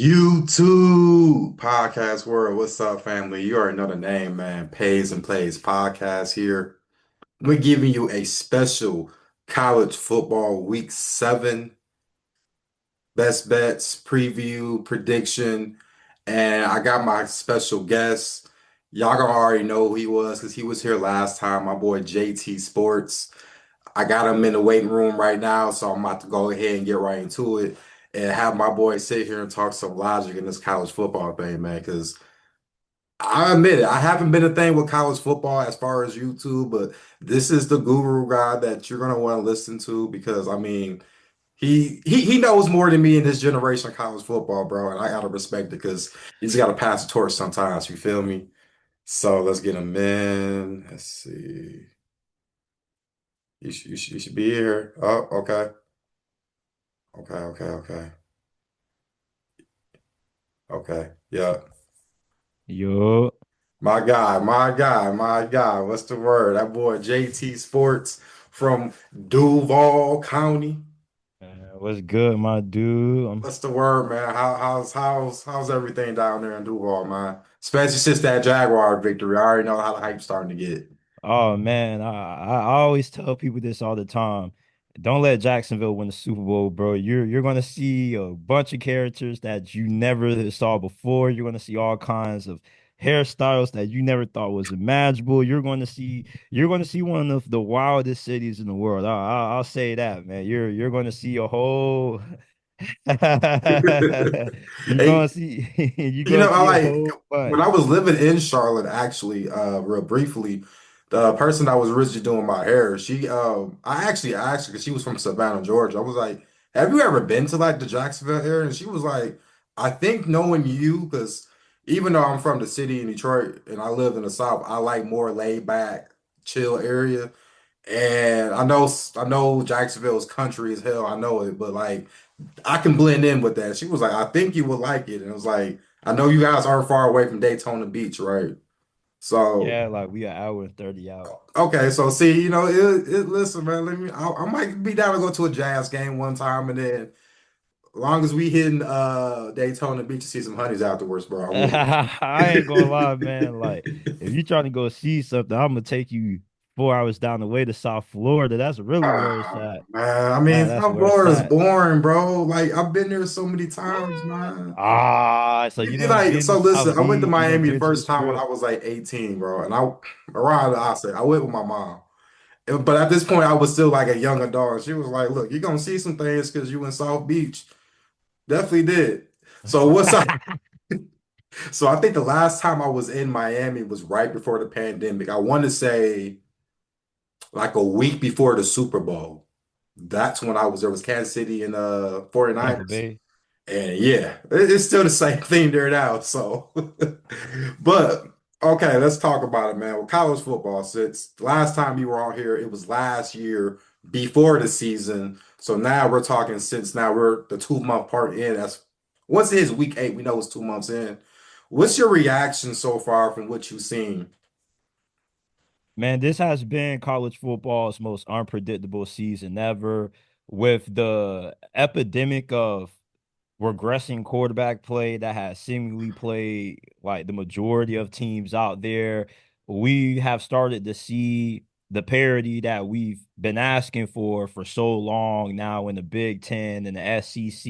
YouTube podcast world. What's up, family? You already know the name, man. Pays and Plays podcast here. We're giving you a special college football week 7 best bets preview prediction. And I got my special guest. Y'all gonna already know who he was because he was here last time, my boy JT Sports. I got him in the waiting room right now, so I'm about to go ahead and get right into it and have my boy sit here and talk some logic in this college football thing, man. Because I admit it, I haven't been a thing with college football as far as YouTube, but this is the guru guy that you're gonna want to listen to because I mean, he knows more than me in this generation of college football, bro, and I gotta respect it because you just gotta pass the torch sometimes. You feel me? So let's get him in. Let's see. You should be here. Oh, okay. Okay, okay, okay. Okay. Yeah. Yo, My guy, my guy, my guy. What's the word? That boy JT Sports from Duval County. what's good, my dude? What's the word, man? How's everything down there in Duval, man? Especially since that Jaguar victory. I already know how the hype's starting to get. Oh man, I always tell people this all the time. Don't let Jacksonville win the Super Bowl, bro. You're gonna see a bunch of characters that you never saw before. You're gonna see all kinds of hairstyles that you never thought was imaginable. You're gonna see one of the wildest cities in the world. I'll say that, man. You're gonna see a whole you're Hey, gonna see you're you gonna know, I see a like whole when I bunch. was living in Charlotte, actually, real briefly, the person that was originally doing my hair, I actually asked her because she was from Savannah, Georgia. I was like, "Have you ever been to like the Jacksonville area?" And she was like, "I think knowing you, because even though I'm from the city in Detroit and I live in the South, I like more laid back, chill area. And I know Jacksonville is country as hell. I know it, but like." I can blend in with that. She was like, I think you would like it. And it was like, I know you guys aren't far away from Daytona Beach, right? So, Yeah, like we an hour and 30 out. okay. So, see, listen, man, I might be down to go to a Jazz game one time. And then, as long as we hitting Daytona Beach to see some honeys afterwards, bro, I will. I ain't gonna lie, man. Like, if you trying to go see something, I'm gonna take you 4 hours down the way to South Florida. That's really where it's Ah, at. man, I mean, That's South where it's Florida is at. boring, bro. Like, I've been there so many What? times, man. So you never Like, been to so listen, South I went to Beach? You never Miami the been to the first time when I Strip? was like 18, bro, and I went with my mom. But at this point, I was still like a young adult. And she was like, "Look, you're gonna see some things because you in South Beach." Definitely did. So what's up? So I think the last time I was in Miami was right before the pandemic. I want to say like a week before the Super Bowl. That's when I was there was Kansas City and Tampa 49ers. Bay. And yeah, it's still the same thing there now. So, but okay, let's talk about it, man. With college football, since last time you were on here, it was last year before the season. So now we're talking since now we're the 2 month part in. That's once it is week 8, we know it's 2 months in. What's your reaction so far from what you've seen? Man, this has been college football's most unpredictable season ever, with the epidemic of regressing quarterback play that has seemingly played like the majority of teams out there. We have started to see the parity that we've been asking for so long now in the Big Ten and the SEC.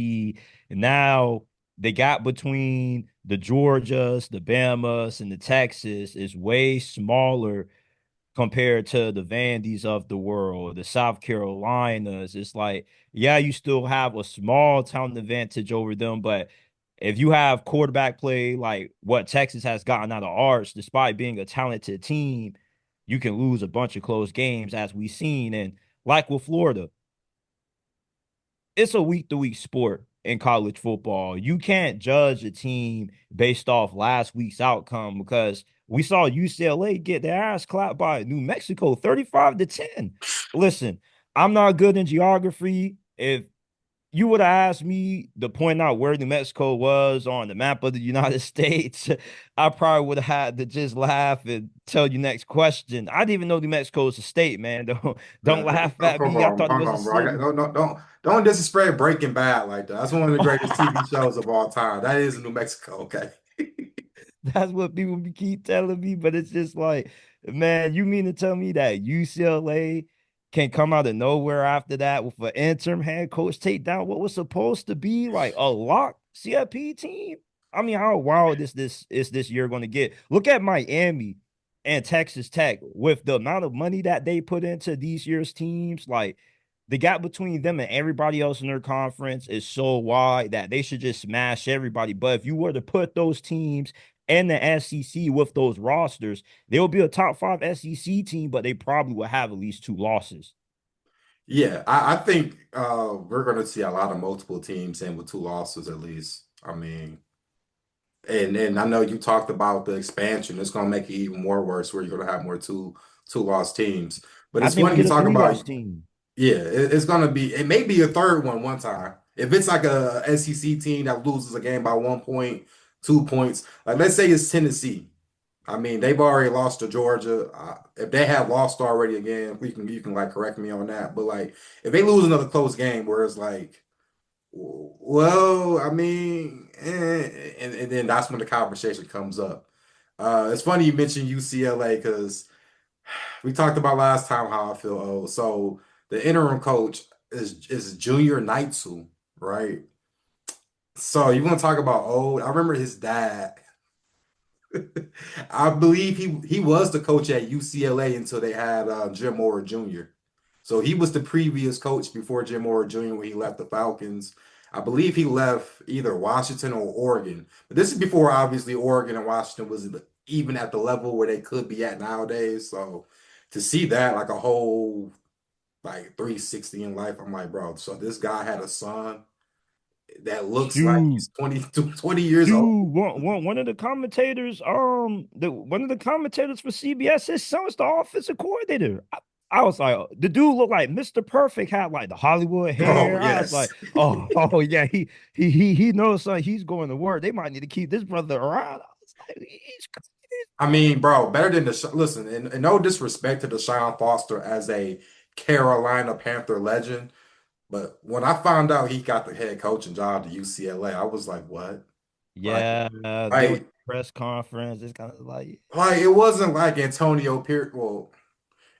And now the gap between the Georgias, the Bamas, and the Texas is way smaller compared to the Vandies of the world, the South Carolinas. It's like, yeah, you still have a small talent advantage over them, but if you have quarterback play like what Texas has gotten out of ours, despite being a talented team, you can lose a bunch of close games as we've seen. And like with Florida, it's a week to week sport in college football. You can't judge a team based off last week's outcome because we saw UCLA get their ass clapped by New Mexico 35-10. Listen, I'm not good in geography. If you would have asked me to point out where New Mexico was on the map of the United States, I probably would have had to just laugh and tell you next question. I didn't even know New Mexico was a state, man. Don't laugh at Come me. I on, thought it come was a on, bro. I got, city. don't disrespect Breaking Bad like that. That's one of the greatest TV shows of all time. That is New Mexico, okay? That's what people keep telling me, but it's just like, man, you mean to tell me that UCLA can come out of nowhere after that with an interim head coach take down what was supposed to be like a lock CFP team? I mean, how wild is this year going to get? Look at Miami and Texas Tech with the amount of money that they put into these year's teams. Like the gap between them and everybody else in their conference is so wide that they should just smash everybody. But if you were to put those teams and the SEC with those rosters, they'll be a top five SEC team, but they probably will have at least two losses. Yeah, I think we're going to see a lot of multiple teams in with two losses at least. I mean, and I know you talked about the expansion. It's going to make it even more worse where you're going to have more two lost teams. But I it's think we funny you get a talk three-loss about, team. yeah, it's going to be, it may be a third one time. If it's like a SEC team that loses a game by 1 point, 2 points, like let's say it's Tennessee. I mean, they've already lost to Georgia. If they have lost already again, you can like correct me on that. But like, if they lose another close game where it's like, well, I mean, and then that's when the conversation comes up. It's funny you mentioned UCLA because we talked about last time how I feel old. So the interim coach is Junior Neitzel, right? So you want to talk about old? I remember his dad. I believe he was the coach at UCLA until they had Jim Mora Jr. So he was the previous coach before Jim Mora Jr. when he left the Falcons. I believe he left either Washington or Oregon. But this is before obviously Oregon and Washington was even at the level where they could be at nowadays. So to see that like a whole like 360 in life, I'm like, bro, so this guy had a son that looks like Shoot. he's 20 years old. Dude, one of the commentators, the one of the commentators for CBS, his son's the offensive coordinator. I was like, the dude looked like Mr. Perfect, had like the Hollywood Oh, hair. I was yes. like, oh yeah, he knows son, he's going to work. They might need to keep this brother around. I was like, he's I mean, bro, better than listen, and no disrespect to Deshaun Foster as a Carolina Panther legend, but when I found out he got the head coaching job at UCLA, I was like, what? Like, yeah, doing like, press conference. It's kind of like, like it wasn't like Antonio Pierce. Well,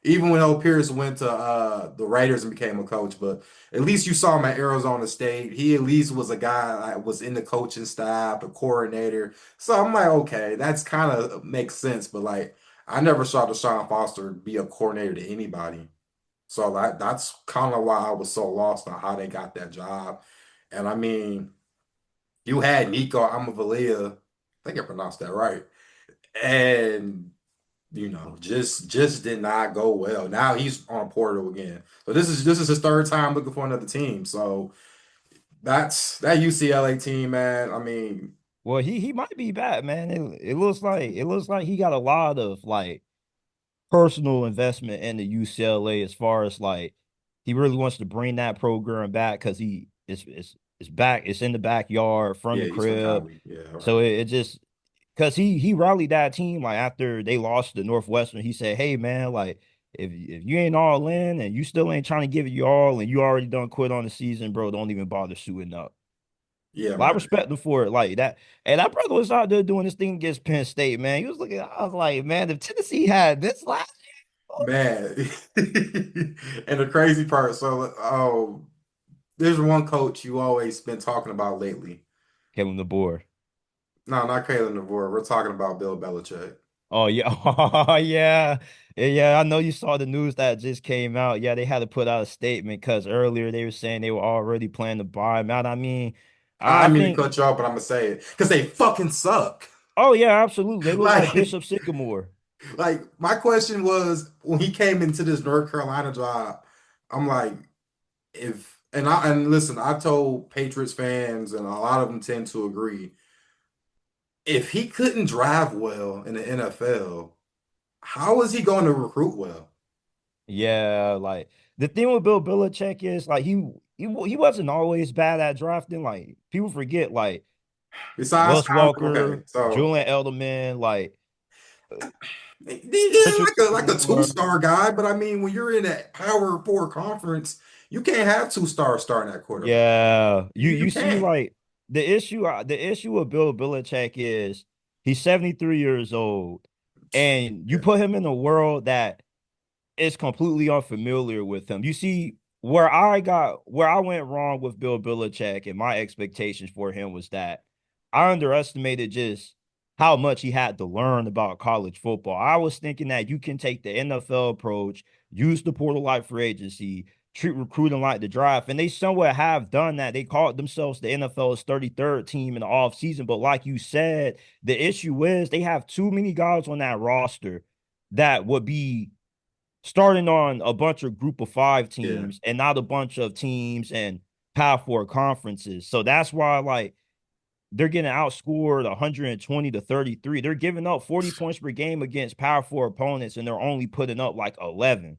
even when O. Pierce went to the Raiders and became a coach, but at least you saw him at Arizona State. He at least was a guy that was in the coaching staff, a coordinator. So I'm like, okay, that's kind of makes sense. But like, I never saw Deshaun Foster be a coordinator to anybody. So that's kind of why I was so lost on how they got that job. And I mean, you had Nico Amavalia, I think I pronounced that right, and just did not go well. Now he's on portal again. So this is his third time looking for another team. So that's that UCLA team, man. I mean, well, he might be back, man. It looks like he got a lot of like personal investment in the UCLA as far as like he really wants to bring that program back because it's back, it's in the backyard from yeah, the he's from crib. Cali. Yeah, all So right. it just because he rallied that team like after they lost to Northwestern. He said, "Hey man, like if you ain't all in and you still ain't trying to give it your all and you already done quit on the season, bro, don't even bother suiting up." Yeah, Well, I man. respect him for it like that. And that brother was out there doing his thing against Penn State, man. He was looking. I was like, man, if Tennessee had this last year, Man. And the crazy part, so there's one coach you always been talking about lately. Kevin DeBoer. No, not Kalen DeVore. We're talking about Bill Belichick. Oh yeah, oh yeah, yeah. I know you saw the news that just came out. Yeah, they had to put out a statement because earlier they were saying they were already planning to buy him out. I mean, I I didn't mean to think. cut you off, but I'm gonna say it because they fucking suck. Oh yeah, absolutely. They look like Like, Bishop Sycamore. like my question was when he came into this North Carolina job, I'm like, if and listen, I told Patriots fans, and a lot of them tend to agree, if he couldn't drive well in the NFL, how is he going to recruit well? Yeah, like the thing with Bill Belichick is like he wasn't always bad at drafting. Like people forget, like Besides Wes Tom, okay, Walker, so Julian Edelman, like yeah, Richard like a Seymour. two-star guy, but I mean, when you're in that Power Four conference, you can't have two stars starting at quarterback. Yeah, You you see, can't. like the issue with Bill Belichick is he's 73 years old, and you Yeah, put him in a world that is completely unfamiliar with him. You see, where I went wrong with Bill Belichick and my expectations for him was that I underestimated just how much he had to learn about college football. I was thinking that you can take the NFL approach, use the portal like free agency, treat recruiting like the draft, and they somewhat have done that. They called themselves the NFL's 33rd team in the offseason. But like you said, the issue is they have too many guys on that roster that would be starting on a bunch of group of five yeah, teams and not a bunch of teams and Power Four conferences. So that's why, like, they're getting outscored 120 to 33. They're giving up 40 points per game against Power Four opponents, and they're only putting up like 11.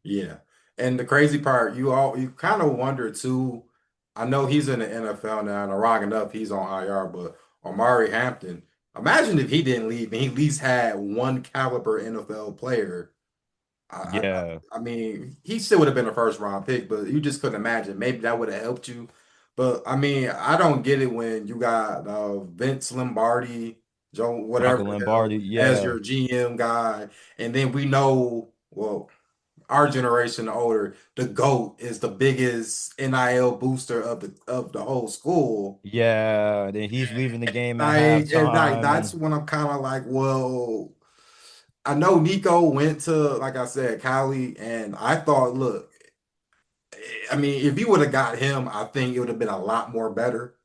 yeah. And the crazy part, you kind of wonder too. I know he's in the NFL now, and wrong enough, he's on IR, but Omari Hampton, imagine if he didn't leave and he at least had one caliber NFL player. Yeah, I mean, he still would have been a first round pick, but you just couldn't imagine. Maybe that would have helped you. But I mean, I don't get it when you got Vince Lombardi, Joe, whatever Michael the hell, Lombardi. as Yeah, your GM guy, and then we know, well, our generation older, the GOAT is the biggest NIL booster of the whole school. yeah. Then he's leaving the game at Like halftime, that's and when I'm kind of like, well, I know Nico went to, like I said, Cali, and I thought, look, I mean, if you would have got him, I think it would have been a lot more better.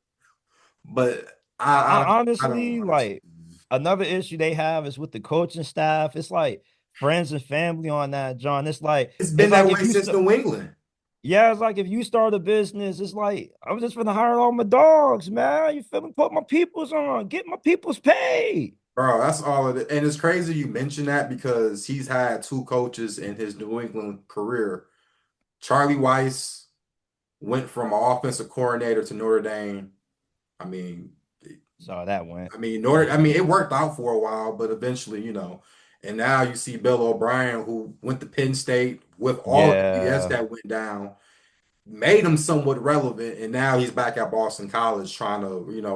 But I don't honestly, understand. like another issue they have is with the coaching staff. It's like friends and family on that, John. It's It's been like that if way since New England, yeah, it's like if you start a business, it's like I'm just gonna hire all my dogs, man. You feel me? Put my peoples on, get my peoples paid. bro. That's all of it. And it's crazy you mention that because he's had two coaches in his New England career. Charlie Weiss went from offensive coordinator to Notre Dame. I mean, So that went. I mean, it worked out for a while, but eventually, and now you see Bill O'Brien, who went to Penn State with all of the BS Yeah, that went down, made him somewhat relevant, and now he's back at Boston College trying to,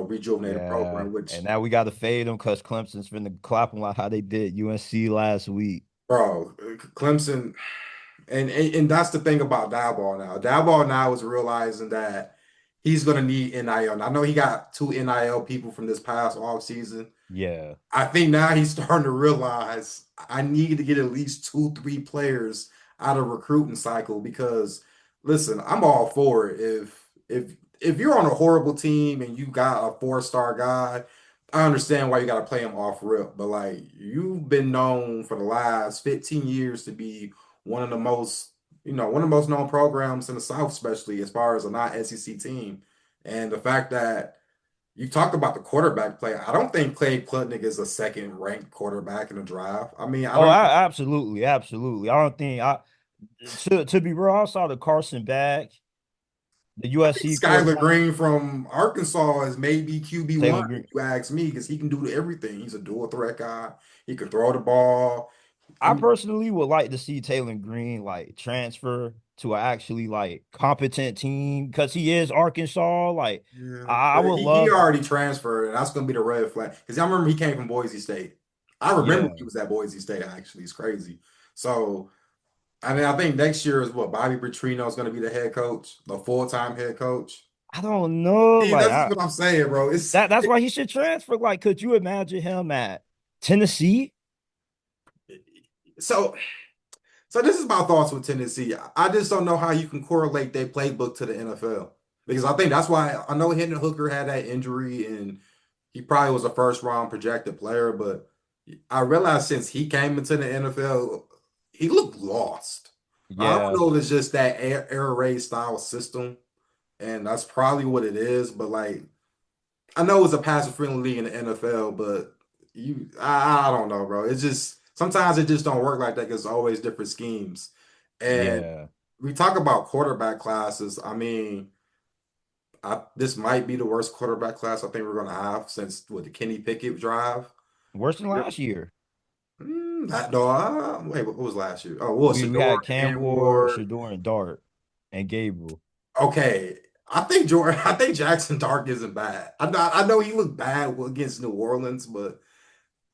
rejuvenate the yeah. program, which, And now we gotta fade them because Clemson's finna clap them like how they did UNC last week. bro, Clemson, and that's the thing about Diboll now. Diboll now is realizing that he's going to need NIL. And I know he got two NIL people from this past offseason. Yeah, I think now he's starting to realize I need to get at least two, three players out of recruiting cycle because listen, I'm all for it. If you're on a horrible team and you got a four-star guy, I understand why you got to play him off rip. But like you've been known for the last 15 years to be one of the most, one of the most known programs in the South, especially as far as a non-SEC team. And the fact that you talked about the quarterback play. I don't think Clay Klutnick is a second ranked quarterback in the draft. I mean, I oh, don't absolutely, absolutely. I don't think I to be real, I saw the Carson back, the I think USC Skylar quarterback, Green from Arkansas is maybe QB1 Taylor if Green. you ask me, because he can do everything. He's a dual threat guy. He can throw the ball. I I mean, personally would like to see Taylor Green like transfer to a actually like competent team because he is Arkansas. Like yeah, I but would he love, already transferred, and that's gonna be the red flag. Because I remember he came from Boise State. I remember he yeah. was at Boise State, actually. It's crazy. So I mean, I think next year is what Bobby Petrino is going to be the head coach, the full-time head coach. I don't know. See, that's what I'm saying, bro. It's That's why he should transfer. Like, could you imagine him at Tennessee? so so this is my thoughts with Tennessee. I just don't know how you can correlate their playbook to the NFL because I think that's why I know Hendon Hooker had that injury and he probably was a first round projected player, but I realized since he came into the NFL, he looked lost. I don't Yeah, know if it's just that air raid style system, and that's probably what it is, but like I know it's a passer friendly league in the NFL, but I don't know, bro. It's just sometimes it just don't work like that because it's always different schemes. And yeah. we talk about quarterback classes. I mean, this might be the worst quarterback class I think we're gonna have since with the Kenny Pickett drive. Worse than Yep. last year. No, wait, what was last year? Oh, what was We Shador, had Cam Cam Ward, Ward? Shador, and Dart, and Gabriel. Okay, I think Jordan, I think Jackson Dark isn't bad. I know he looked bad against New Orleans, but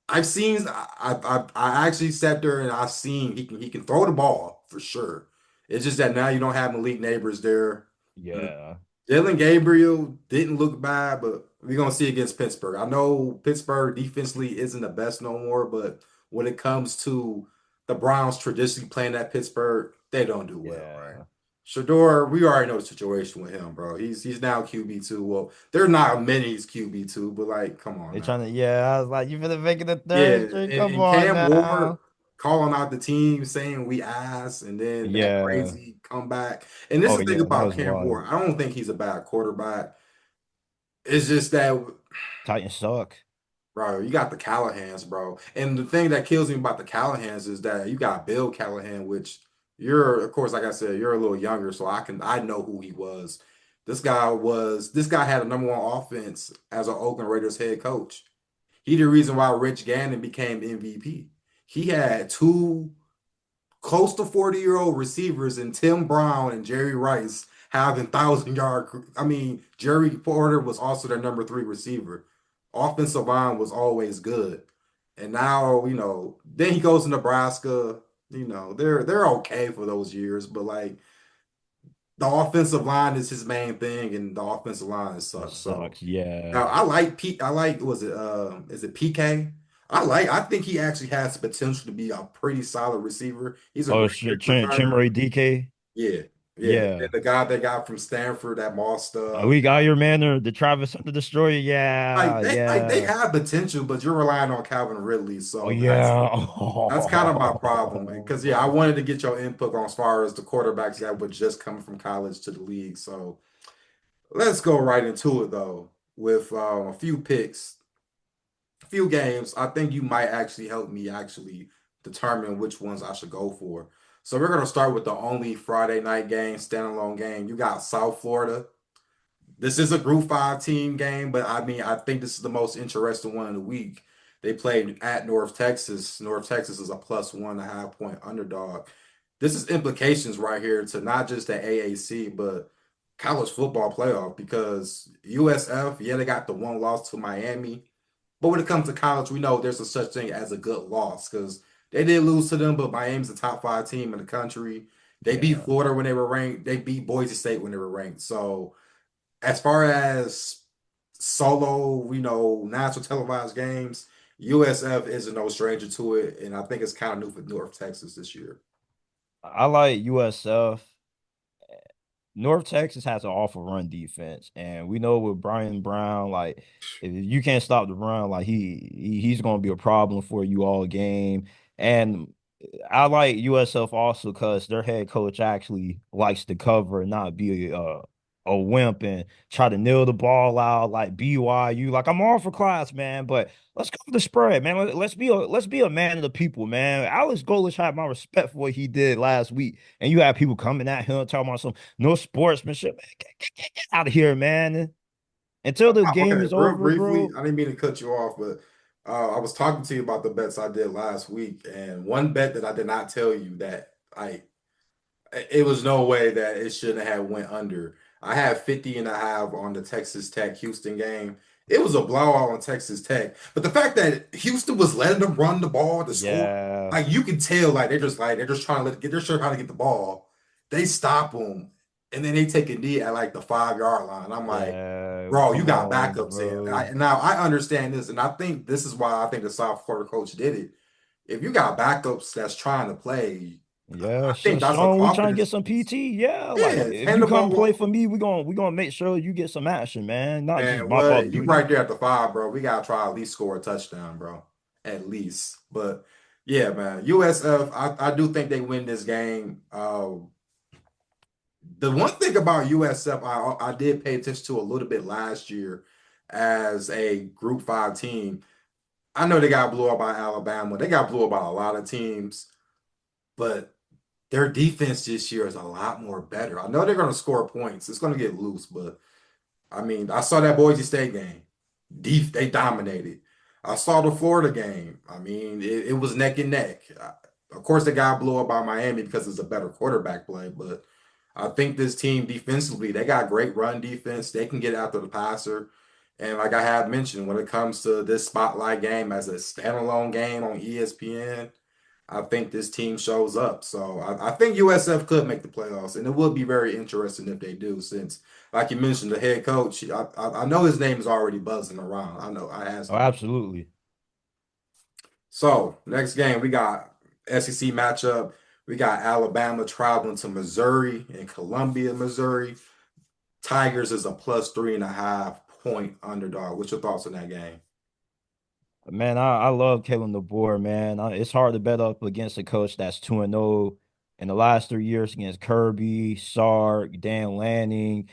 I actually sat there and I've seen he can throw the ball for sure. It's just that now you don't have Malik Neighbors there. Yeah. Dylan Gabriel didn't look bad, but we're gonna see against Pittsburgh. I know Pittsburgh defensively isn't the best no more, but when it comes to the Browns traditionally playing at Pittsburgh, they don't do well, right? Yeah. Shador, we already know the situation with him, bro. He's now QB2. Well, there are not many he's QB2, but like, come on They now. trying to, yeah, I was like, you finna make it a Yeah, third string? and, Come and on Cam Ward now. calling out the team saying we ass, and then that Yeah. crazy comeback. And this Oh, is the thing yeah, that about was Cam wild. Ward. I don't think he's a bad quarterback. It's just that, Titans suck. bro, you got the Callahans, bro. And the thing that kills me about the Callahans is that you got Bill Callahan, which of course, like I said, you're a little younger, so I know who he was. This guy had a number one offense as an Oakland Raiders head coach. He the reason why Rich Gannon became MVP. He had two close to 40-year-old receivers and Tim Brown and Jerry Rice having 1,000 yard. I mean, Jerry Porter was also their number three receiver. Offensive line was always good. And now, then he goes to Nebraska. They're okay for those years, but like the offensive line is his main thing, and the offensive line It sucks. So sucks. Yeah. now I like was it is it PK? I think he actually has the potential to be a pretty solid receiver. He's a Oh, great kick returner. Chimere DK. Yeah, yeah. Yeah. And the guy they got from Stanford, that Moss stuff. We got your man, the Travis Hunter Destroyer. Like Yeah. they Yeah. have potential, but you're relying on Calvin Ridley. Oh, So yeah. that's kind of my problem. Because yeah, I wanted to get your input on as far as the quarterbacks that were just coming from college to the league. So let's go right into it though, with a few picks, a few games. I think you might actually help me actually determine which ones I should go for. So we're gonna start with the only Friday night game, standalone game. You got South Florida. This is a Group 5 team game, but I mean, I think this is the most interesting one of the week. They played at North Texas. North Texas is a plus 1.5 point underdog. This is implications right here to not just the AAC, but college football playoff because USF, yeah, they got the one loss to Miami. But when it comes to college, we know there's a such thing as a good loss because they did lose to them, but Miami's a top five team in the country. They beat Yeah. Florida when they were ranked. They beat Boise State when they were ranked. So as far as solo, national televised games, USF isn't no stranger to it, and I think it's kind of new for North Texas this year. I like USF. North Texas has an awful run defense, and we know with Brian Brown, like if you can't stop the run, like he's going to be a problem for you all game. And I like USF also because their head coach actually likes to cover and not be a wimp and try to nail the ball out like BYU. Like I'm all for class, man, but let's go for the spread, man. Let's be a man of the people, man. Alex Golesh had my respect for what he did last week, and you have people coming at him talking about some no sportsmanship. Man, get out of here, man. Until the game Okay, is real over, briefly, bro. I didn't mean to cut you off, but I was talking to you about the bets I did last week, and one bet that I did not tell you that I it was no way that it shouldn't have went under. I had 50.5 on the Texas Tech Houston game. It was a blowout on Texas Tech. But the fact that Houston was letting them run the ball to score, Yeah, like you can tell, they're just trying to they're sure trying to get the ball. They stop them, and then they take a knee at like the 5 yard line. I'm like, yeah. bro, you Come got on, backups in. bro. Now I understand this, and I think this is why I think the South Florida coach did it. If you got backups that's trying to play, Yeah, I think that's a Sean, we trying to get confidence some piece. PT. Yeah, like Yeah, if hand you the come play ball. for me, we gonna make sure you get some action, man. Not just Man, mop up what you duty. right there at the 5, bro. We gotta try at least score a touchdown, bro. At least. But yeah, man. USF, I do think they win this game. The one thing about USF I did pay attention to a little bit last year as a Group 5 team. I know they got blew up by Alabama. They got blew up by a lot of teams, but their defense this year is a lot more better. I know they're going to score points. It's going to get loose, but I mean, I saw that Boise State game. They dominated. I saw the Florida game. I mean, it was neck and neck. Of course, they got blew up by Miami because it's a better quarterback play, but I think this team defensively, they got great run defense. They can get after the passer. And like I had mentioned, when it comes to this spotlight game as a standalone game on ESPN, I think this team shows up. So I think USF could make the playoffs, and it would be very interesting if they do, since, like you mentioned, the head coach, I know his name is already buzzing around. I know I asked Oh, him. absolutely. So next game, we got SEC matchup. We got Alabama traveling to Missouri and Columbia, Missouri. Tigers is a plus 3.5 point underdog. What's your thoughts on that game? Man, I love Kalen DeBoer, man. It's hard to bet up against a coach that's 2-0 in the last 3 years against Kirby, Sark, Dan Lanning.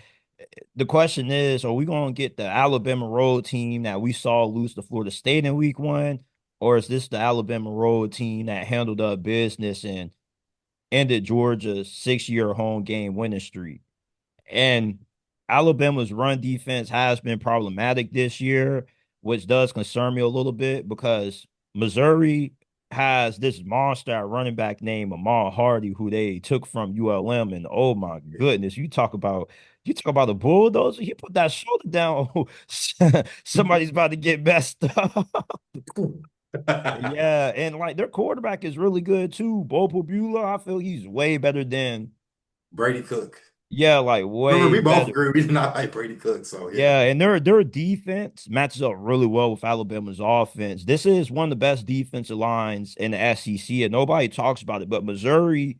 The question is, are we going to get the Alabama road team that we saw lose to Florida State in week 1? Or is this the Alabama road team that handled up business and ended Georgia's 6-year home game winning streak? And Alabama's run defense has been problematic this year, which does concern me a little bit because Missouri has this monster at running back named Ahmad Hardy, who they took from ULM. And oh my goodness, you talk about a bulldozer. He put that shoulder down. Somebody's about to get messed up. Yeah, and like their quarterback is really good too. Bo Pabula, I feel he's way better than Brady Cook. yeah, like Remember, way we both better. agree we did not like Brady Cook, so yeah. Yeah, and their defense matches up really well with Alabama's offense. This is one of the best defensive lines in the SEC, and nobody talks about it. But Missouri,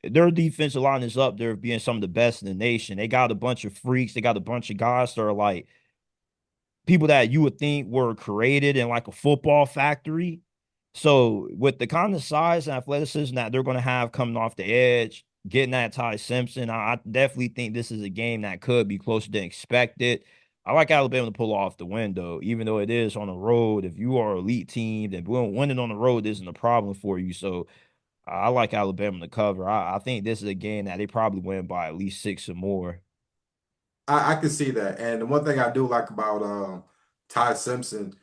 their defensive line is up there being some of the best in the nation. They got a bunch of freaks. They got a bunch of guys that are like people that you would think were created in like a football factory. So with the kind of size and athleticism that they're going to have coming off the edge, getting that Ty Simpson, I definitely think this is a game that could be closer than expected. I like Alabama to pull off the win, though, even though it is on the road. If you are an elite team, then winning on the road isn't a problem for you. So I like Alabama to cover. I think this is a game that they probably win by at least 6 or more. I can see that. And the one thing I do like about Ty Simpson,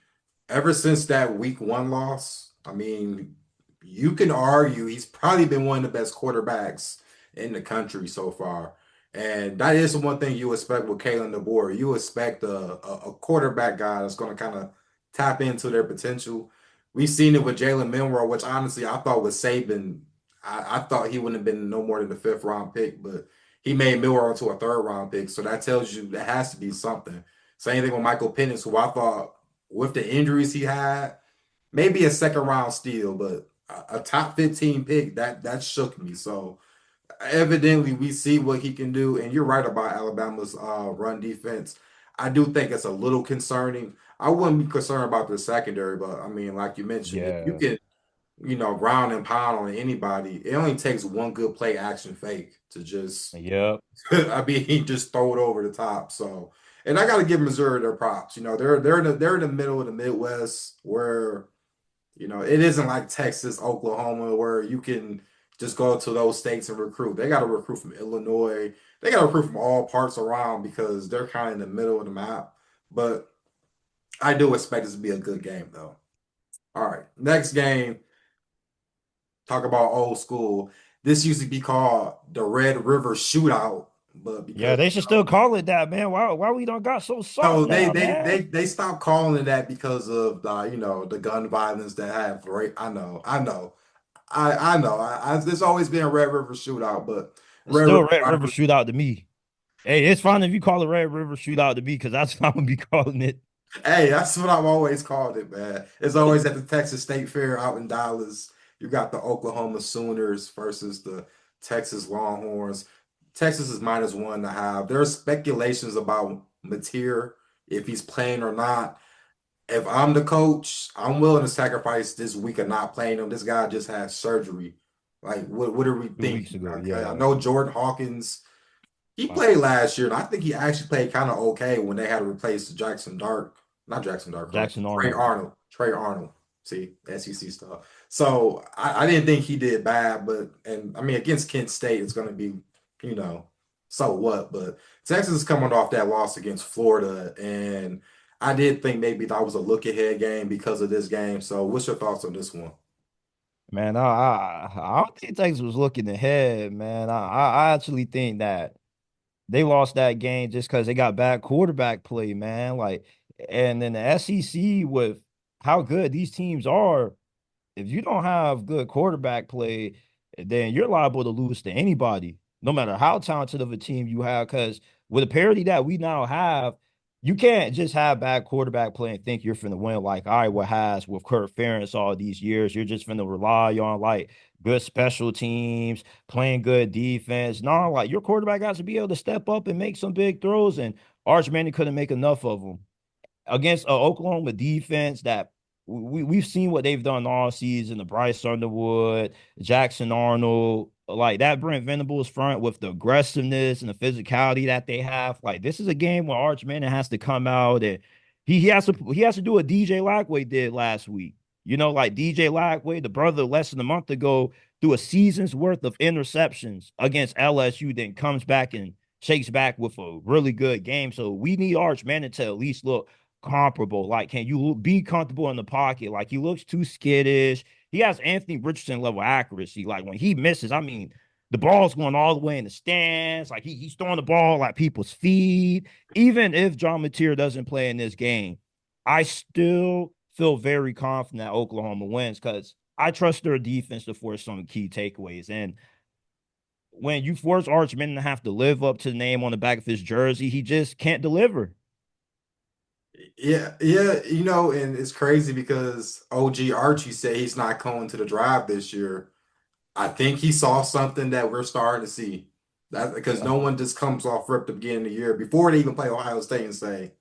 ever since that week 1 loss, I mean, you can argue he's probably been one of the best quarterbacks in the country so far. And that is the one thing you expect with Kalen DeBoer. You expect a quarterback guy that's going to kind of tap into their potential. We've seen it with Jalen Milroe, which honestly I thought was Saban. I thought he wouldn't have been no more than the fifth round pick, but he made Milroe into a third round pick. So that tells you there has to be something. Same thing with Michael Penix, who I thought with the injuries he had, maybe a second round steal, but a top 15 pick that shook me. So evidently we see what he can do, and you're right about Alabama's run defense. I do think it's a little concerning. I wouldn't be concerned about the secondary, but I mean, like you mentioned, if you Yeah. can, ground and pound on anybody, it only takes one good play action fake to just Yep. I mean, he just throw it over the top. So, and I got to give Missouri their props. They're in the middle of the Midwest where it isn't like Texas, Oklahoma, where you can just go to those states and recruit. They got to recruit from Illinois. They got to recruit from all parts around because they're kind of in the middle of the map. But I do expect this to be a good game, though. All right, next game. Talk about old school. This used to be called the Red River Shootout, but Yeah, because they should still call it that, man. Why we don't got so soft no, they now, they man? they they stopped calling it that because of the gun violence that had right. I know. There's always been a Red River Shootout, but It's Red River still Red River Rivalry. Shootout to me. Hey, it's fine if you call it Red River Shootout to me because that's what I'm gonna be calling it. Hey, that's what I've always called it, man. It's always at the Texas State Fair out in Dallas. You got the Oklahoma Sooners versus the Texas Longhorns. Texas is -1.5. There are speculations about Mateer, if he's playing or not. If I'm the coach, I'm willing to sacrifice this week of not playing him. This guy just had surgery. Like, what are we 2 weeks thinking? ago, Okay, I yeah. know Jordan Hawkins. He played Wow. last year, and I think he actually played kind of okay when they had to replace not Jackson Dart, Jackson Trey Arnold. Arnold. Trey Arnold. See, SEC stuff. So I didn't think he did bad, but and I mean against Kent State, it's going to be, you know, so what? But Texas is coming off that loss against Florida, and I did think maybe that was a look ahead game because of this game. So what's your thoughts on this one? Man, I don't think Texas was looking ahead, man. I actually think that they lost that game just because they got bad quarterback play, man. Like, and then the SEC with how good these teams are, if you don't have good quarterback play, then you're liable to lose to anybody, no matter how talented of a team you have. Because with the parity that we now have, you can't just have bad quarterback play and think you're finna win like Iowa has with Kurt Ferentz all these years. You're just finna rely on like good special teams, playing good defense. No, like your quarterback has to be able to step up and make some big throws, and Arch Manning couldn't make enough of them against Oklahoma defense that we've seen what they've done all season. The Bryce Underwood, Jackson Arnold, like that Brent Venables front with the aggressiveness and the physicality that they have. Like this is a game where Arch Manning has to come out and he has to do what DJ Lackway did last week. You know, like DJ Lackway, the brother less than a month ago, threw a season's worth of interceptions against LSU, then comes back and shakes back with a really good game. So we need Arch Manning to at least look comparable. Like, can you be comfortable in the pocket? Like, he looks too skittish. He has Anthony Richardson level accuracy. Like, when he misses, I mean, the ball's going all the way in the stands. Like, he's throwing the ball at people's feet. Even if John Mateer doesn't play in this game, I still feel very confident that Oklahoma wins because I trust their defense to force some key takeaways. And when you force Arch Manning to have to live up to the name on the back of his jersey, he just can't deliver. Yeah, yeah, and it's crazy because OG Archie said he's not going to the drive this year. I think he saw something that we're starting to see. That because Yeah. no one just comes off rip the beginning of the year before they even play Ohio State and say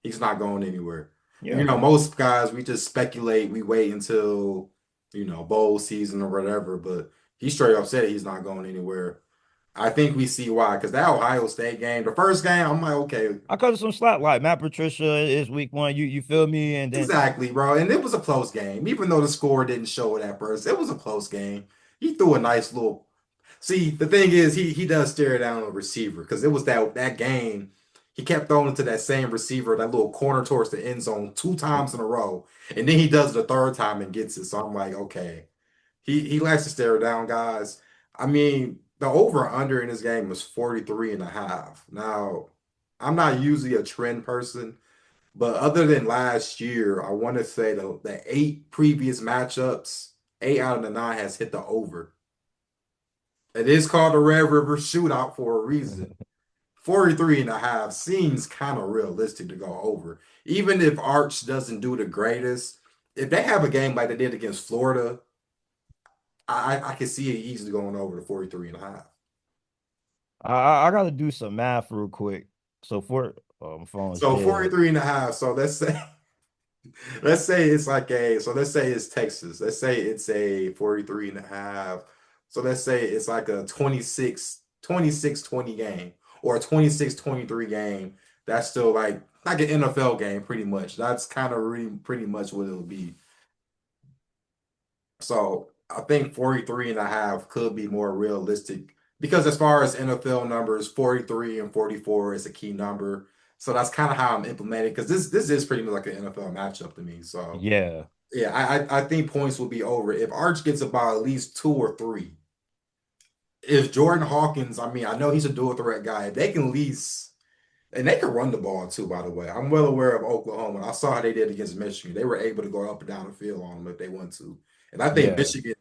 he's not going anywhere. Yeah. Most guys we just speculate, we wait until, bowl season or whatever, but he straight up said he's not going anywhere. I think we see why, because that Ohio State game, the first game, I'm like, okay, I cut some slack. Like Matt Patricia is week one. You feel me? And then exactly, bro. And it was a close game, even though the score didn't show it at first. It was a close game. He threw a nice little. See, the thing is, he does stare down a receiver because it was that game. He kept throwing it to that same receiver, that little corner towards the end zone two times in a row, and then he does it the third time and gets it. So I'm like, okay, he likes to stare down guys. I mean, the over under in this game was 43 and a half. Now, I'm not usually a trend person. But other than last year, I want to say the eight previous matchups, eight out of the nine has hit the over. It is called the Red River Shootout for a reason. 43 and a half seems kind of realistic to go over. Even if Arch doesn't do the greatest, if they have a game like they did against Florida, I can see it easily going over the 43 and a half. I got to do some math real quick. So for my phone's So dead. 43 and a half. So let's say it's like so let's say it's Texas. Let's say it's a 43 and a half. So let's say it's like a 26-20 game or a 26-23 game. That's still like an NFL game pretty much. That's kind of really pretty much what it'll be. So I think 43 and a half could be more realistic because as far as NFL numbers, 43 and 44 is a key number. So that's kind of how I'm implementing because this is pretty much like an NFL matchup to me. So Yeah. yeah, I think points will be over. If Arch gets about at least two or three, if Jordan Hawkins, I mean, I know he's a dual threat guy. If they can at least, and they can run the ball too, by the way. I'm well aware of Oklahoma. I saw how they did against Michigan. They were able to go up and down the field on them if they want to. And I think Yeah. Michigan,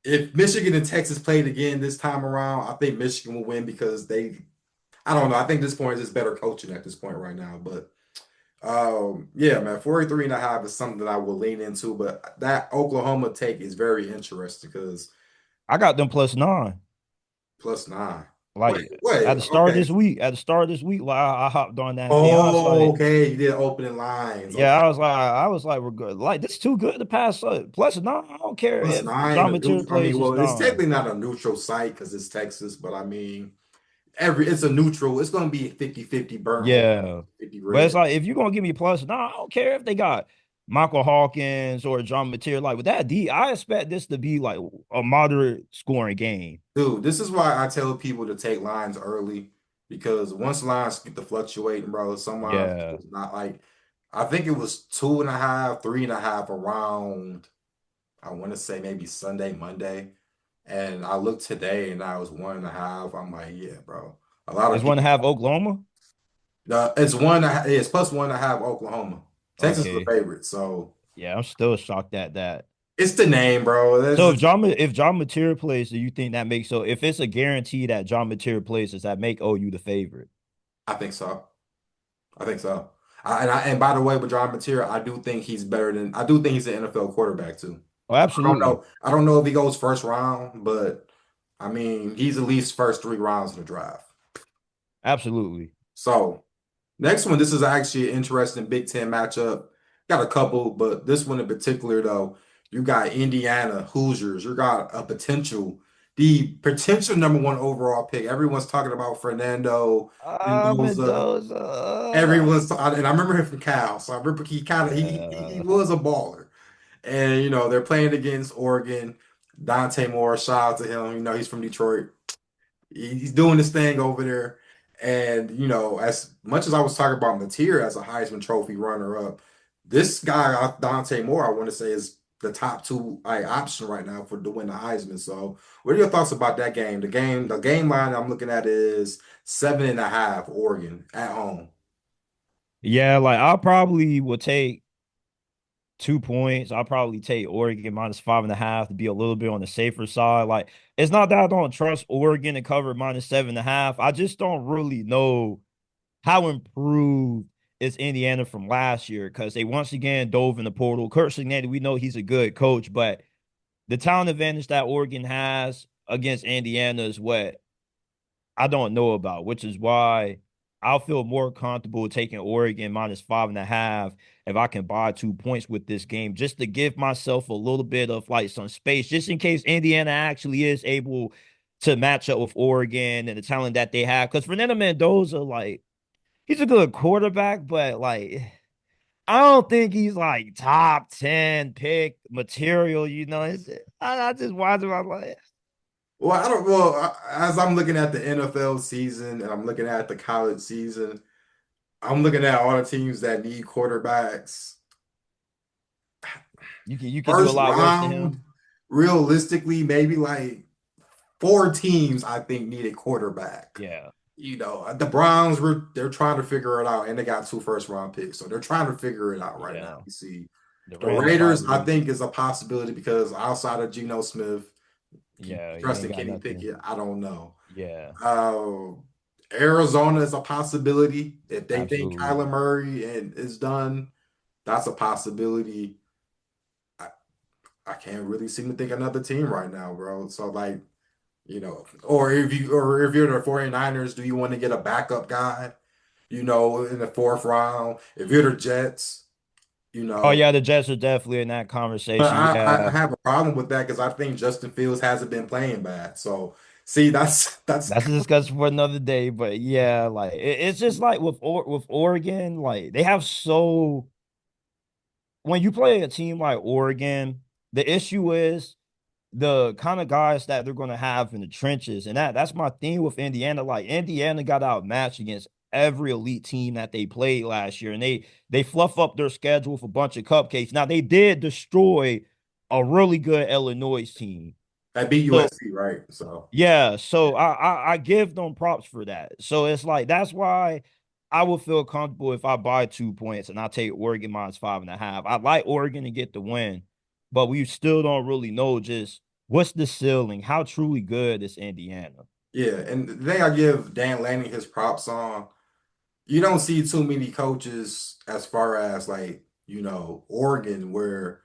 if Michigan and Texas played again this time around, I think Michigan will win because I don't know. I think this point is just better coaching at this point right now. But yeah, man, 43 and a half is something that I will lean into. But that Oklahoma take is very interesting because I got them +9. +9. Wait, Like wait, at the start of okay. this week, like I hopped on that thing. I was Oh, like, okay. You did opening lines. yeah, Okay. I was like, we're good. Like this is too good to pass up. +9. I don't care Plus if nine, John a Mateer neutral. I plays mean, this well, it's nine. technically not a neutral site because it's Texas, but I mean, it's a neutral. It's going to be 50-50 burn open, Yeah. 50 But it's red. like if you're gonna give me +9, I don't care if they got Michael Hawkins or John Material. Like with that D, I expect this to be like a moderate scoring game. Dude, this is why I tell people to take lines early because once lines get to fluctuating, bro, some lines Yeah. it's not like I think it was 2.5, 3.5 around I want to say maybe Sunday, Monday. And I looked today and I was 1.5. I'm like, yeah, bro. A lot Is of one to people have Oklahoma? it's 1.5, it's plus 1.5 Oklahoma. Texas is the Okay. favorite, so Yeah, I'm still shocked at that. it's the name, bro. So if John Material plays, do you think that makes so if it's a guarantee that John Material plays, does that make OU the favorite? I think so. I think so. And by the way, with John Material, I do think he's an NFL quarterback too. Oh, I don't absolutely. know. I don't know if he goes first round, but I mean, he's at least first 3 rounds of the draft. Absolutely. So next one, this is actually an interesting Big Ten matchup. Got a couple, but this one in particular, though, you got Indiana Hoosiers. You got the potential #1 overall pick. Everyone's talking about Fernando Ah, Mendoza. Mendoza. And I remember him from Cal, so I remember he kind of he Yeah. was a baller. And they're playing against Oregon. Dante Moore, shout out to him. He's from Detroit. He's doing this thing over there. And as much as I was talking about Mateer as a Heisman Trophy runner-up, this guy Dante Moore, I want to say, is the top two option right now for to win the Heisman. So, what are your thoughts about that game? The game line I'm looking at is 7.5 Oregon at home. Yeah, like I probably would take 2 points. I'll probably take Oregon minus 5.5 to be a little bit on the safer side. Like, it's not that I don't trust Oregon to cover minus 7.5. I just don't really know how improved is Indiana from last year because they once again dove in the portal. Kurt Cignati, we know he's a good coach, but the talent advantage that Oregon has against Indiana is what I don't know about, which is why I'll feel more comfortable taking Oregon minus 5.5 if I can buy 2 points with this game, just to give myself a little bit of like some space, just in case Indiana actually is able to match up with Oregon and the talent that they have. Because Fernando Mendoza, like, he's a good quarterback, but like, I don't think he's like top 10 pick material, I just watch him, I'm like, Well, I don't. Well, as I'm looking at the NFL season and I'm looking at the college season, I'm looking at all the teams that need quarterbacks. you can do a First lot worse than round, him. realistically, maybe like 4 teams I think need a quarterback. Yeah. The Browns they're trying to figure it out, and they got 2 first-round picks, so they're trying to figure it out right now. Yeah. You see, The the Rams Raiders I probably, think is a possibility because outside of Geno Smith, yeah, you ain't trusting got Kenny nothing. Pickett, I don't know. Yeah, Uh, Arizona is a possibility. If they think absolutely. Kyler Murray and is done, that's a possibility. I, I can't really seem to think another team right now, bro. So like, or if you're the 49ers, do you want to get a backup guy, in the fourth round? If you're the Jets, you Oh know. yeah, the Jets are definitely in that But conversation. I Yeah, have a problem with that because I think Justin Fields hasn't been playing bad. So see, that's that's a discussion for another day. But yeah, like it's just like with Oregon, like they have so when you play a team like Oregon, the issue is the kind of guys that they're going to have in the trenches. And that's my thing with Indiana. Like Indiana got outmatched against every elite team that they played last year, and they fluff up their schedule with a bunch of cupcakes. Now they did destroy a really good Illinois team. that beat So USC, right? So. yeah, so I give them props for that. So it's like that's why I would feel comfortable if I buy 2 points and I take Oregon minus 5.5. I like Oregon to get the win, but we still don't really know just what's the ceiling, how truly good is Indiana. Yeah, and the thing I give Dan Lanning his props on, you don't see too many coaches as far as like, Oregon, where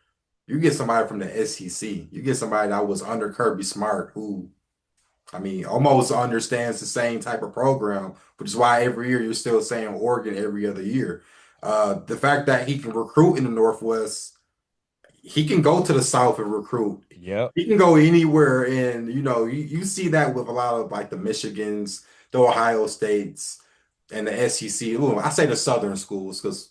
you get somebody from the SEC. You get somebody that was under Kirby Smart, who, I mean, almost understands the same type of program, which is why every year you're still saying Oregon every other year. The fact that he can recruit in the Northwest, he can go to the South and recruit. Yep. He can go anywhere, and you see that with a lot of like the Michigans, the Ohio States, and the SEC. Ooh, I say the Southern schools because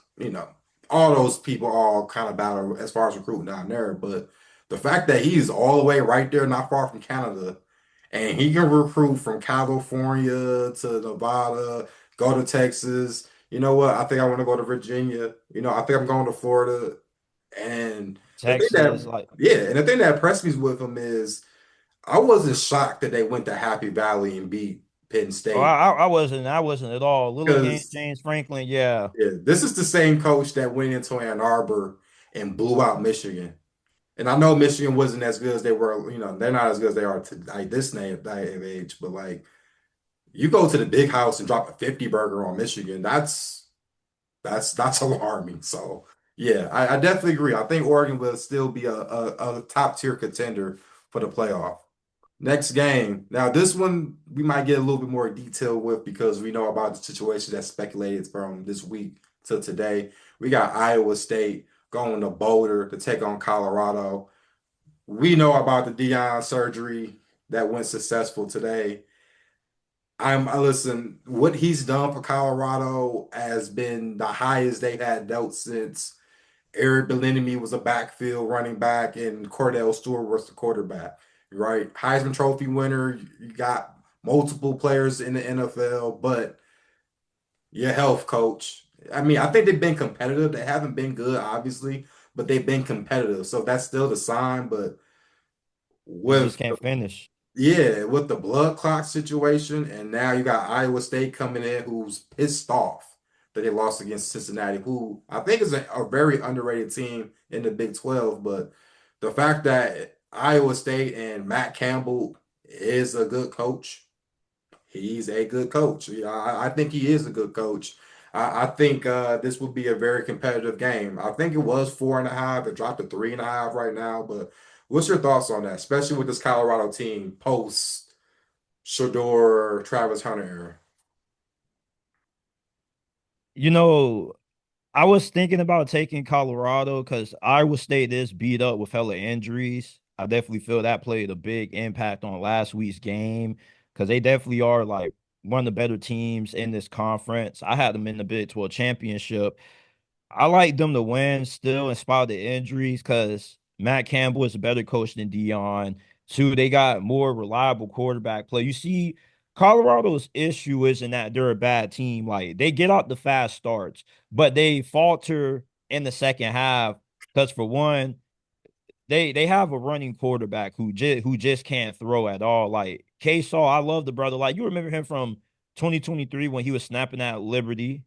all those people all kind of battle as far as recruiting down there. But the fact that he's all the way right there, not far from Canada, and he can recruit from California to Nevada, go to Texas. You know what? I think I want to go to Virginia. I think I'm going to Florida. And the thing Texas, that, like, yeah, and the thing that impressed me with him is I wasn't shocked that they went to Happy Valley and beat Penn oh, State I wasn't at all. Little game, because James Franklin, yeah. yeah, this is the same coach that went into Ann Arbor and blew out Michigan. And I know Michigan wasn't as good as they were, they're not as good as they are to like this day of age, but like you go to the big house and drop a 50 burger on Michigan, that's alarming. So yeah, I definitely agree. I think Oregon will still be a top tier contender for the playoff. Next game. Now, this one we might get a little bit more detail with because we know about the situation that's speculated from this week to today. We got Iowa State going to Boulder to take on Colorado. We know about the Dion surgery that went successful today. I listen, what he's done for Colorado has been the highest they've had dealt since Eric Bieniemy was a backfield running back and Cordell Stewart was the quarterback, right? Heisman Trophy winner. You got multiple players in the NFL, but your health coach. I mean, I think they've been competitive. They haven't been good, obviously, but they've been competitive. So that's still the sign. But They with just can't finish. yeah, with the blood clock situation, and now you got Iowa State coming in who's pissed off that they lost against Cincinnati, who I think is a very underrated team in the Big 12. But the fact that Iowa State and Matt Campbell is a good coach, he's a good coach. Yeah, I think he is a good coach. I think this will be a very competitive game. I think it was 4.5. It dropped to 3.5 right now. But what's your thoughts on that, especially with this Colorado team post Shador, Travis Hunter era? You know, I was thinking about taking Colorado because Iowa State is beat up with hella injuries. I definitely feel that played a big impact on last week's game because they definitely are like one of the better teams in this conference. I had them in the Big 12 championship. I like them to win still in spite of the injuries because Matt Campbell is a better coach than Dion. Two, they got more reliable quarterback play. You see, Colorado's issue isn't that they're a bad team. Like they get out the fast starts, but they falter in the second half because for one, they have a running quarterback who just can't throw at all. Like K Saw, I love the brother. Like you remember him from 2023 when he was snapping at Liberty.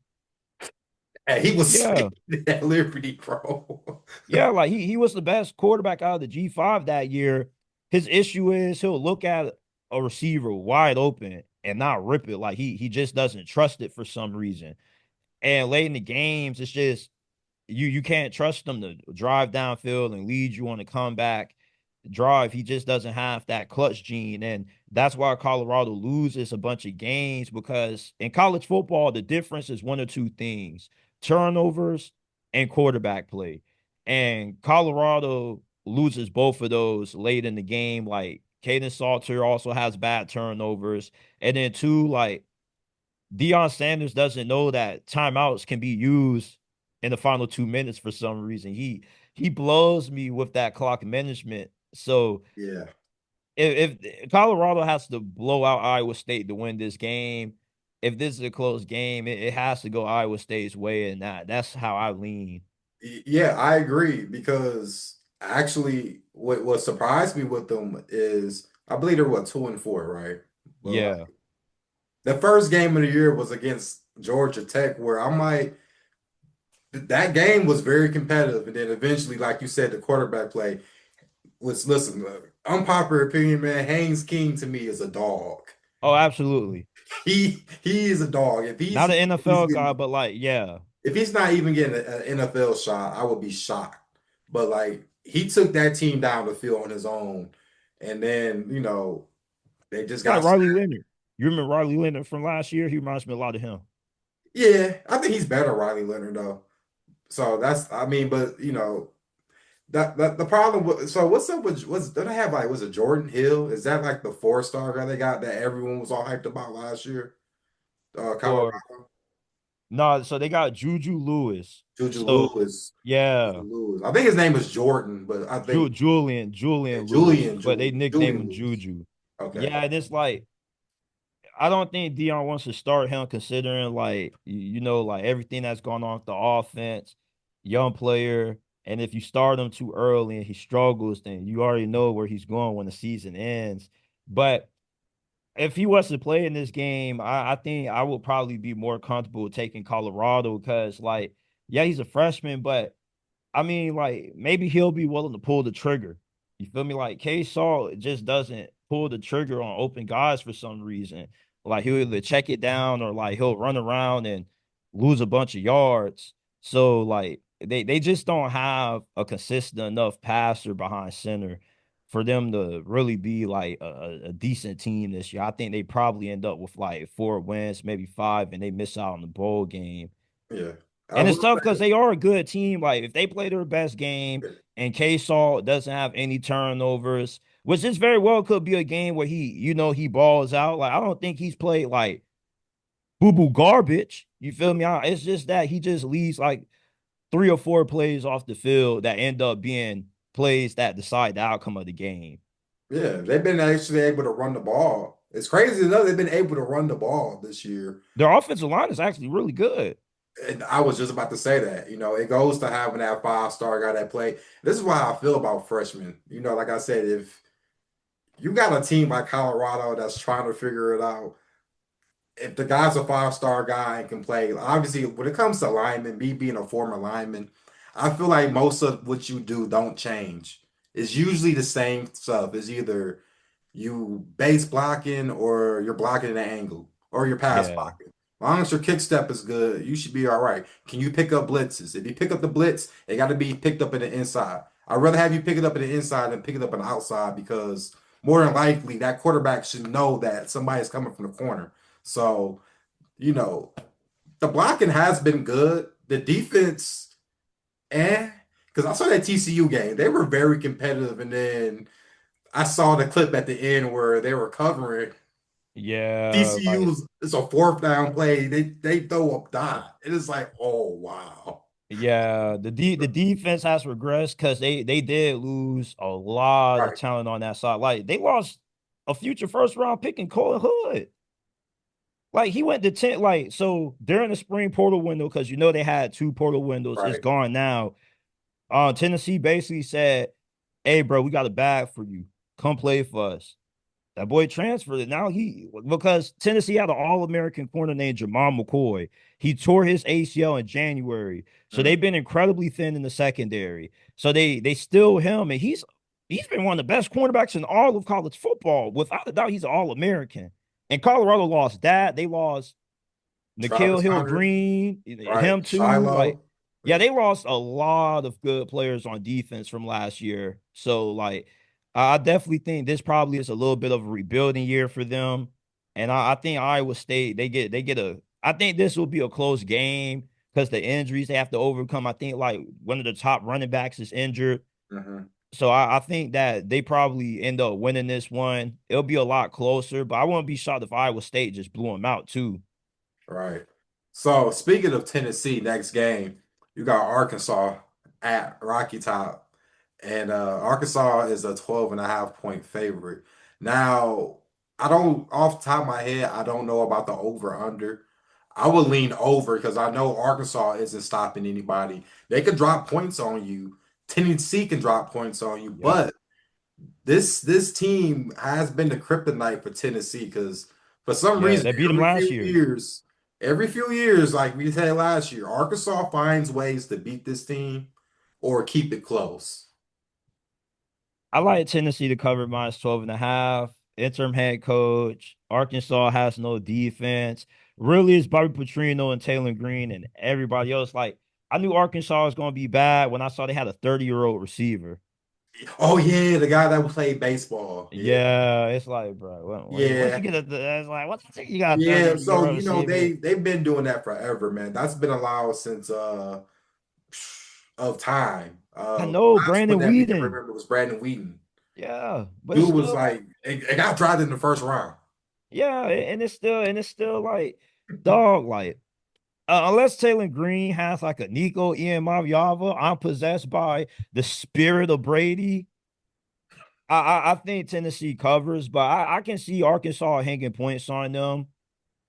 And he was Yeah. sick at Liberty, bro. Yeah, like he was the best quarterback out of the G5 that year. His issue is he'll look at a receiver wide open and not rip it. Like he just doesn't trust it for some reason. And late in the games, it's just you can't trust him to drive downfield and lead you on a comeback drive. He just doesn't have that clutch gene. And that's why Colorado loses a bunch of games because in college football, the difference is one or two things: turnovers and quarterback play. And Colorado loses both of those late in the game. Like Caden Salter also has bad turnovers. And then two, like Deion Sanders doesn't know that timeouts can be used in the final 2 minutes for some reason. He blows me with that clock management. So Yeah. if Colorado has to blow out Iowa State to win this game, if this is a close game, it has to go Iowa State's way, and that's how I lean. Yeah, I agree because actually what surprised me with them is I believe they're what 2-4, right? But Yeah. like the first game of the year was against Georgia Tech, where I'm like, that game was very competitive. And then eventually, like you said, the quarterback play was, listen, unpopular opinion, man, Haynes King to me is a dog. Oh, absolutely. He is a dog. Not an He's NFL guy, getting but like, yeah. if he's not even getting an NFL shot, I would be shocked. But like he took that team down the field on his own, and then they just Like got Riley Leonard. You remember Riley Leonard from last year? He reminds me a lot of him. yeah. I think he's better, Riley Leonard though. So that's I mean, but that the problem with so what's up with what's do they have like was it Jordan Hill? Is that like the 4-star guy they got that everyone was all hyped about last year? For Colorado. No, so they got Juju Lewis. Juju So Lewis. Juju yeah, Lewis. I think his name is Jordan, but I think Julian Lewis, Julian, but they nicknamed Julian him Lewis. Juju. Okay. Yeah, and it's like I don't think Dion wants to start him considering like like everything that's going on with the offense, young player, and if you start him too early and he struggles, then you already know where he's going when the season ends. But if he was to play in this game, I think I would probably be more comfortable taking Colorado because like, yeah, he's a freshman, but I mean, like maybe he'll be willing to pull the trigger. You feel me? Like K Saul just doesn't pull the trigger on open guys for some reason. Like he'll either check it down or like he'll run around and lose a bunch of yards. So like they just don't have a consistent enough passer behind center for them to really be like a decent team this year. I think they probably end up with like 4 wins, maybe five, and they miss out on the bowl game. Yeah. I And will it's tough because say, they are a good team. Like if they play their best game and K Saul doesn't have any turnovers, which this very well could be a game where he balls out. Like I don't think he's played like boo boo garbage. You feel me? It's just that he just leaves like 3 or 4 plays off the field that end up being plays that decide the outcome of the game. yeah, they've been actually able to run the ball. It's crazy enough they've been able to run the ball this year. Their offensive line is actually really good. And I was just about to say that. It goes to having that five-star guy that play. This is why I feel about freshmen. Like I said, if you got a team like Colorado that's trying to figure it out, if the guy's a five-star guy and can play, obviously when it comes to lineman, me being a former lineman, I feel like most of what you do don't change. It's usually the same stuff. It's either you base blocking or you're blocking an angle or you're pass Yeah. blocking. As long as your kick step is good, you should be all right. Can you pick up blitzes? If you pick up the blitz, it got to be picked up in the inside. I'd rather have you pick it up in the inside than pick it up in the outside because more than likely that quarterback should know that somebody's coming from the corner. So, you know, the blocking has been good. The defense, because I saw that TCU game. They were very competitive. And then I saw the clip at the end where they were covering. Yeah. Like TCU's, it's a fourth down play. They throw up dot. It is like, oh wow. yeah, the defense has regressed because they did lose a lot of Right, talent on that side. Like they lost a future first round pick in Cole Hood. Like he went to 10, like so during the spring portal window, because they had 2 portal windows, it's right. gone now. Tennessee basically said, "Hey, bro, we got a bag for you. Come play for us." That boy transferred it. Now because Tennessee had an All-American corner named Jamal McCoy. He tore his ACL in January. So Mm, they've been incredibly thin in the secondary. So they steal him, and he's been one of the best cornerbacks in all of college football. Without a doubt, he's an All-American. And Colorado lost that. They lost Nikhil Travis Hill Hunter, Green, right. him too. Like, Shiloh. yeah, Yeah, they lost a lot of good players on defense from last year. So, like, I definitely think this probably is a little bit of a rebuilding year for them. And I think Iowa State, I think this will be a close game because the injuries they have to overcome. I think like one of the top running backs is injured. mhm, So I think that they probably end up winning this one. It'll be a lot closer, but I wouldn't be shocked if Iowa State just blew them out too. right. So speaking of Tennessee, next game, you got Arkansas at Rocky Top. And Arkansas is a 12.5 point favorite. Now, I don't, off the top of my head, I don't know about the over under. I would lean over because I know Arkansas isn't stopping anybody. They could drop points on you. Tennessee can drop points on you, Yep. but this team has been the kryptonite for Tennessee because for some Yeah, reason, they beat him last year. every few years, like we said last year, Arkansas finds ways to beat this team or keep it close. I like Tennessee to cover minus 12 and a half. Interim head coach. Arkansas has no defense. Really, it's Bobby Petrino and Taylor Green and everybody else. Like, I knew Arkansas was going to be bad when I saw they had a 30-year-old receiver. Oh yeah, the guy that played baseball. Yeah. Yeah, it's like, bro, once you Yeah. get it's like, what's the you got a Yeah. 30 So, year old receiver? they've been doing that forever, man. That's been allowed since of time. I know Last one Brandon that we can Whedon. remember was Brandon Wheaton. Yeah, but it's Dude was still like it got drafted in the first round. yeah, and it's still like dog like. Unless Taylor Green has like a Nico Iamaleava, I'm possessed by the spirit of Brady. I think Tennessee covers, but I can see Arkansas hanging points on them.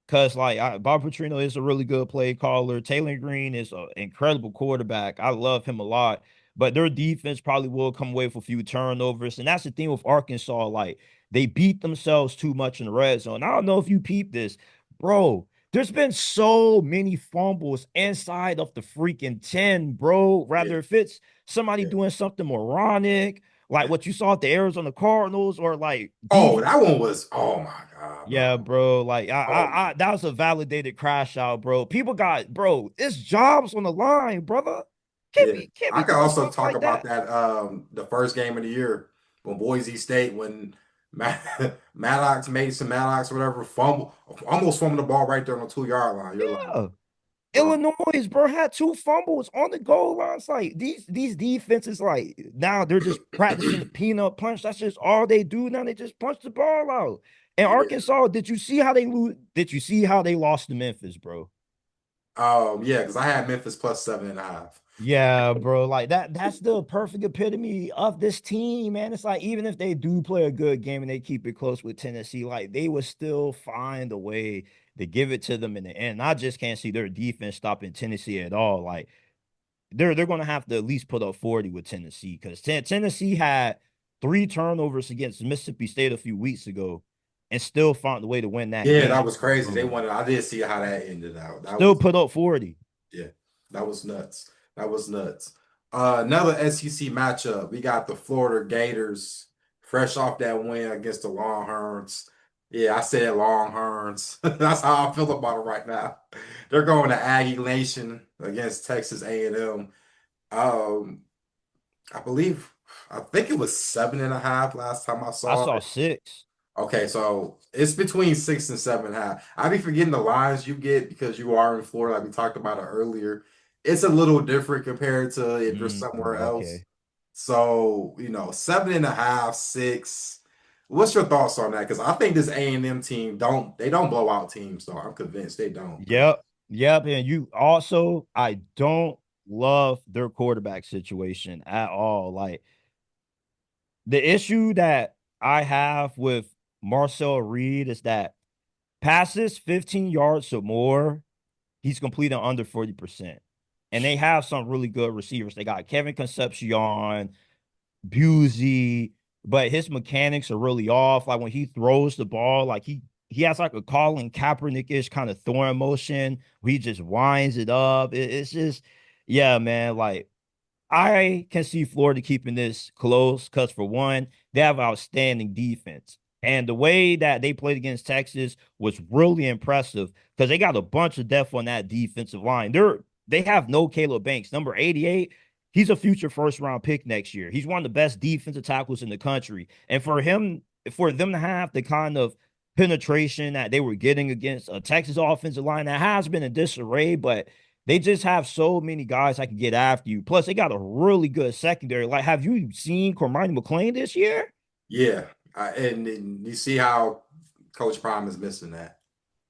Because Bob Petrino is a really good play caller. Taylor Green is an incredible quarterback. I love him a lot. But their defense probably will come away with a few turnovers. And that's the thing with Arkansas. Like they beat themselves too much in the red zone. I don't know if you peeped this, bro. There's been so many fumbles inside of the freaking 10, bro. Yeah, Rather if it's somebody yeah. doing something moronic, like what you saw at the Arizona Cardinals, or like Oh, DB. that one was. Oh my God, Yeah, bro. bro. Like Oh my. that was a validated crash out, bro. People got, bro, it's jobs on the line, brother. Can't Yeah, be can't I be could doing also stuff talk like about that. that. The first game of the year when Boise State, when Maddox Mason Maddox, whatever, almost fumbled the ball right there on the 2 yard line. You're like, Yeah. bro, Illinois, bro, had two fumbles on the goal line. It's like these defenses, like now they're just practicing the peanut punch. That's just all they do now. They just punch the ball out. And yeah. Arkansas, did you see how they lose? Did you see how they lost to Memphis, bro? Yeah, because I had Memphis plus 7.5. Yeah, bro. Like that's the perfect epitome of this team, man. It's like even if they do play a good game and they keep it close with Tennessee, like they would still find a way to give it to them in the end. I just can't see their defense stopping Tennessee at all. Like they're gonna have to at least put up 40 with Tennessee because Tennessee had three turnovers against Mississippi State a few weeks ago and still found a way to win that Yeah, game that was on the crazy. They road. wanted. I did see how that ended out. That Still was put up 40. Yeah, that was nuts. That was nuts. Another SEC matchup. We got the Florida Gators, fresh off that win against the Longhorns. Yeah, I said Longhorns. That's how I feel about it right now. They're going to Aggie Nation against Texas A&M. Um, I think it was 7.5 last time I I saw saw it. six. Okay, so it's between 6 and 7.5. I be forgetting the lines you get because you are in Florida, like we talked about it earlier. It's a little different compared to if you're somewhere else. Okay. So, 7.5, 6. What's your thoughts on that? Because I think this A&M team don't blow out teams, though. I'm convinced they don't, bro. Yep. Yep. And you also, I don't love their quarterback situation at all. Like the issue that I have with Marcel Reed is that passes 15 yards or more, he's completing under 40%. And they have some really good receivers. They got Kevin Concepcion, Busey, but his mechanics are really off. Like when he throws the ball, like he has like a Colin Kaepernick-ish kind of throwing motion where he just winds it up. It's just, yeah, man. Like I can see Florida keeping this close because, for one, they have outstanding defense. And the way that they played against Texas was really impressive because they got a bunch of depth on that defensive line. They have no Caleb Banks, number 88. He's a future first round pick next year. He's one of the best defensive tackles in the country. And for them to have the kind of penetration that they were getting against a Texas offensive line that has been in disarray, but they just have so many guys that can get after you. Plus, they got a really good secondary. Like, have you seen Cormani McClain this year? Yeah, and you see how Coach Prime is missing that.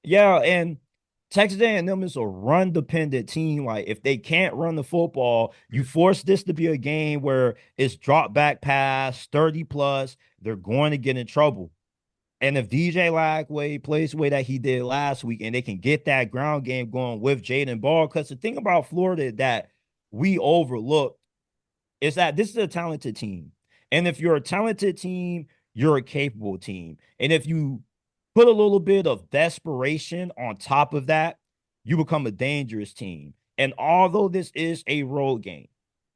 Yeah, and Texas A&M is a run-dependent team. Like, if they can't run the football, you force this to be a game where it's drop back pass, 30 plus, they're going to get in trouble. And if DJ Lagway plays the way that he did last week and they can get that ground game going with Jaden Ball, because the thing about Florida that we overlook is that this is a talented team. And if you're a talented team, you're a capable team. And if you put a little bit of desperation on top of that, you become a dangerous team. And although this is a road game,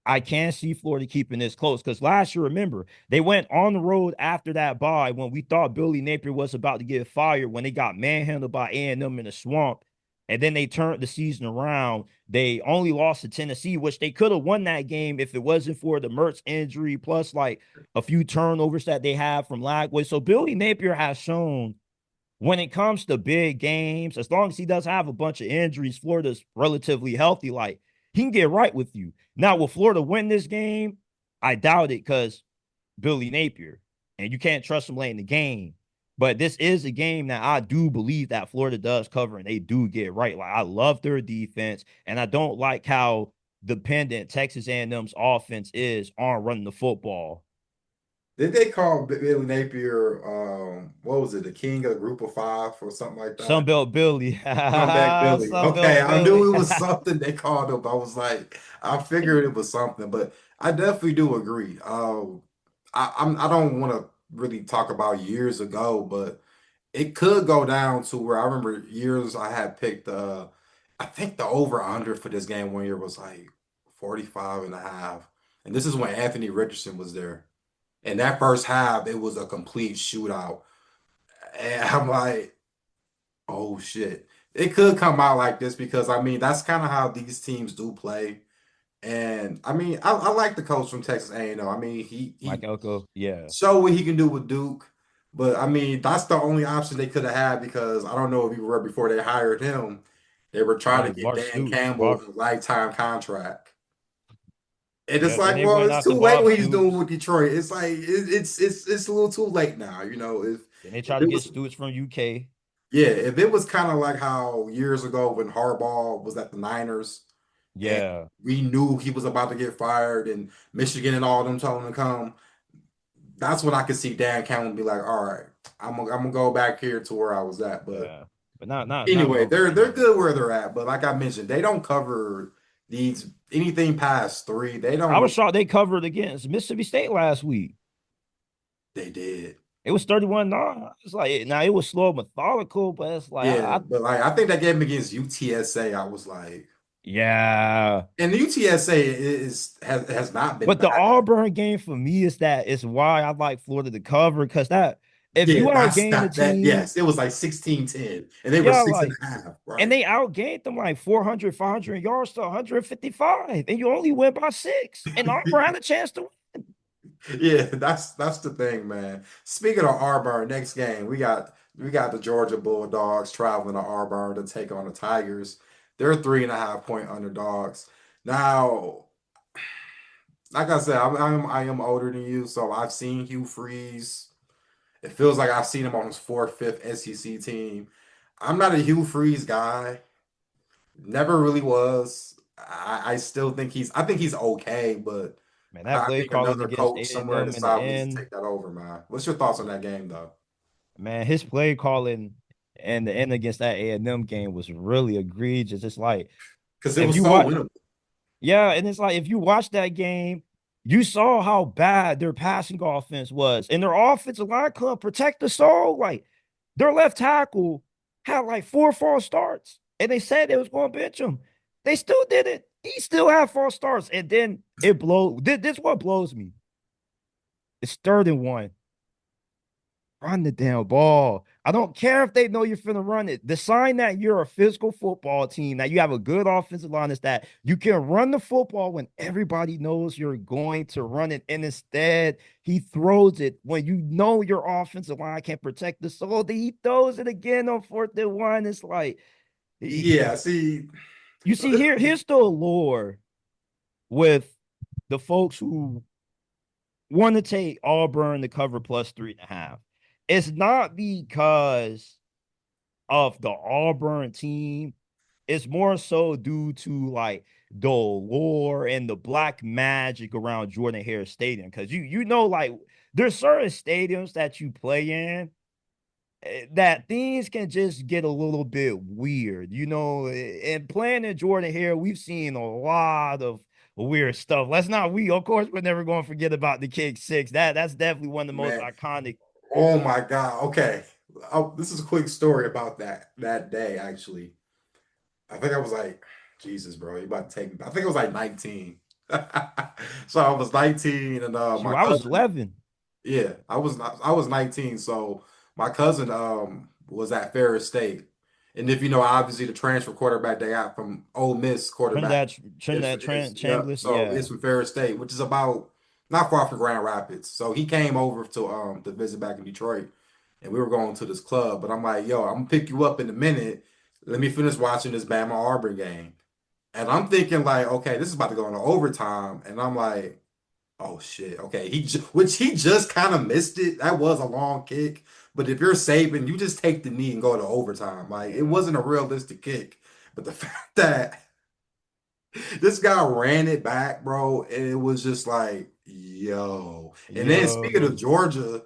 I can't see Florida keeping this close because last year, remember, they went on the road after that bye when we thought Billy Napier was about to get fired when they got manhandled by A&M in the swamp. And then they turned the season around. They only lost to Tennessee, which they could have won that game if it wasn't for the Mertz injury, plus like a few turnovers that they have from Lagway. So Billy Napier has shown when it comes to big games, as long as he does have a bunch of injuries, Florida's relatively healthy. Like he can get right with you. Now, will Florida win this game? I doubt it because Billy Napier, and you can't trust him late in the game. But this is a game that I do believe that Florida does cover and they do get right. Like I love their defense, and I don't like how dependent Texas A&M's offense is on running the football. Did they call Billy Napier, what was it, the king of the group of five or something like that? Sunbelt Billy. Comeback Billy. Okay, Sunbelt I knew Billy. it was something they called him. I was like, I figured it was something, but I definitely do agree. I don't want to really talk about years ago, but it could go down to where I remember years I had picked I think the over under for this game one year was like 45 and a half. And this is when Anthony Richardson was there. And that first half, it was a complete shootout. And I'm like, oh shit. It could come out like this because I mean that's kind of how these teams do play. And I mean, I like the coach from Texas A&M. I mean, Mike he Elko. Yeah. showed what he can do with Duke, but I mean that's the only option they could have had because I don't know if you were before they hired him. They were trying to Like get Bart Dan Stoops. Campbell a lifetime contract. And it's Yeah. Then like, they well, went it's out to too late Bob what he's doing Stoops. with Detroit. It's like it's a little too late now. You know, Then they if tried to it get was Stoops from UK. yeah, if it was kind of like how years ago when Harbaugh was at the Niners and Yeah. we knew he was about to get fired and Michigan and all them told him to come, that's when I could see Dan Campbell be like, all right, I'm gonna go back here to where I was at. But Yeah. But not anyway, Northern they're Virginia. good where they're at. But like I mentioned, they don't cover these anything past three. They don't I was really. shocked they covered against Mississippi State last week. They did. It was 31-9. It's like now it was slow, methodical, but it's like Yeah, I but like I think that game against UTSA, I was like, yeah. and the UTSA is has not been But the bad. Auburn game for me is why I like Florida to cover because that if Yeah, you that's outgain the that team, yes, it was like 16-10, and they were yeah, six and like a half, and right? they outgained them like 400, 500 yards to 155, and you only win by 6. And Auburn had a chance to win. Yeah, that's the thing, man. Speaking of Auburn, next game we got the Georgia Bulldogs traveling to Auburn to take on the Tigers. They're 3.5 point underdogs. Now, like I said, I am older than you, so I've seen Hugh Freeze. It feels like I've seen him on his fourth, fifth SEC team. I'm not a Hugh Freeze guy. Never really was. I still think I think he's okay, but Man, that I play think calling another against coach somewhere in A&M the in the South needs to end, take that over, man. What's your thoughts on that game, though? man, his play calling and the end against that A&M game was really egregious. It's like Because it if was you so watch, winnable. yeah, and it's like if you watch that game, you saw how bad their passing offense was, and their offensive line couldn't protect the soul. Like their left tackle had like 4 false starts, and they said they was going to bench him. They still did it. He still had false starts, and then it blows. This what blows me. It's 3rd and 1. Run the damn ball. I don't care if they know you're finna run it. The sign that you're a physical football team, that you have a good offensive line, is that you can run the football when everybody knows you're going to run it. And instead, he throws it when you know your offensive line can't protect the soul. He throws it again on 4th and 1. It's like Yeah, see, you see, here's the allure with the folks who want to take Auburn to cover plus 3.5. It's not because of the Auburn team. It's more so due to like the lore and the black magic around Jordan Hare Stadium. Cause you know, like there's certain stadiums that you play in that things can just get a little bit weird, and playing in Jordan Hare, we've seen a lot of weird stuff. Of course, we're never going to forget about the Kick Six. That's definitely one of the most man. iconic. Oh my God. Okay. This is a quick story about that day, actually. I think I was like, Jesus, bro, you about to take me. I think I was like 19. So I was 19 and my Shoot, I was cousin. 11. Yeah, I was 19, so my cousin was at Ferris State. And if you know, obviously the transfer quarterback they got from Ole Miss quarterback Trinidad is Trent yep. Chambliss. So it's Yeah. from Ferris State, which is about not far from Grand Rapids. So he came over to visit back in Detroit and we were going to this club. But I'm like, yo, I'm gonna pick you up in a minute. Let me finish watching this Bama Auburn game. And I'm thinking like, okay, this is about to go into overtime. And I'm like, oh shit. Okay. Which he just kind of missed it. That was a long kick. But if you're Saban, you just take the knee and go to overtime. Like it Yeah. wasn't a realistic kick. But the fact that this guy ran it back, bro, and it was just like, yo. And then speaking of Yo. Georgia,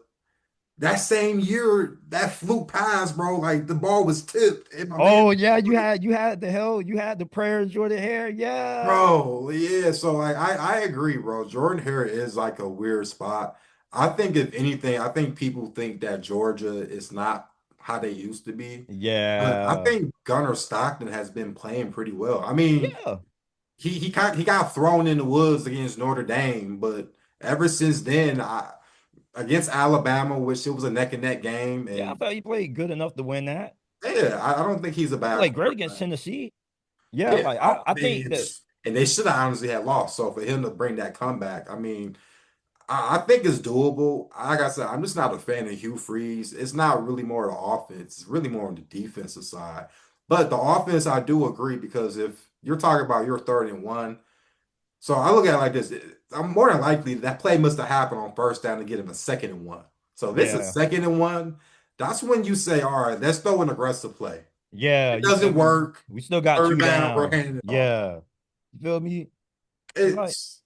that same year, that fluke pass, bro, like the ball was tipped, and my man, Oh yeah, you had the prayer of Jordan Hare. Yeah. bro, yeah. So like, I agree, bro. Jordan Hare is like a weird spot. I think if anything, I think people think that Georgia is not how they used to be. But I Yeah. think Gunnar Stockton has been playing pretty well. I mean, Yeah. he got thrown in the woods against Notre Dame, but ever since then, against Alabama, which it was a neck and neck game, Yeah, I and felt he played good enough to win that. yeah, I don't think he's a He bad played great against quarterback. Tennessee. Yeah, Yeah, like I I think mean, that and they should have honestly had lost. So for him to bring that comeback, I mean, I think it's doable. Like I said, I'm just not a fan of Hugh Freeze. It's not really more the offense; it's really more on the defensive side. But the offense, I do agree because if you're talking about your 3rd and 1. So I look at it like this. I'm more than likely that play must have happened on first down to get him a 2nd and 1. So if it's a yeah. 2nd and 1, that's when you say, all right, let's throw an aggressive play. Yeah, It you feel doesn't me? work. We still got Third two down, we're down. handing it off. Yeah. You feel me? Like, It's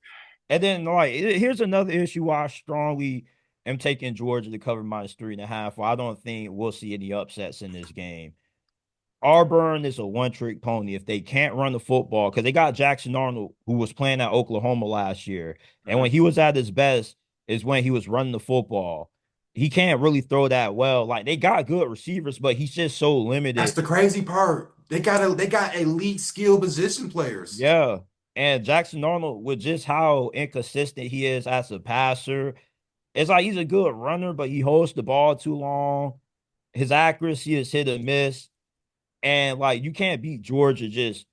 and then like here's another issue why I strongly am taking Georgia to cover -3.5. Well, I don't think we'll see any upsets in this game. Auburn is a one-trick pony. If they can't run the football, because they got Jackson Arnold, who was playing at Oklahoma last year, and when Mhm. he was at his best is when he was running the football. He can't really throw that well. Like they got good receivers, but he's just so That's limited. the crazy part. They got elite skill position players. Yeah. And Jackson Arnold, with just how inconsistent he is as a passer, it's like he's a good runner, but he holds the ball too long. His accuracy is hit or miss. And like you can't beat Georgia just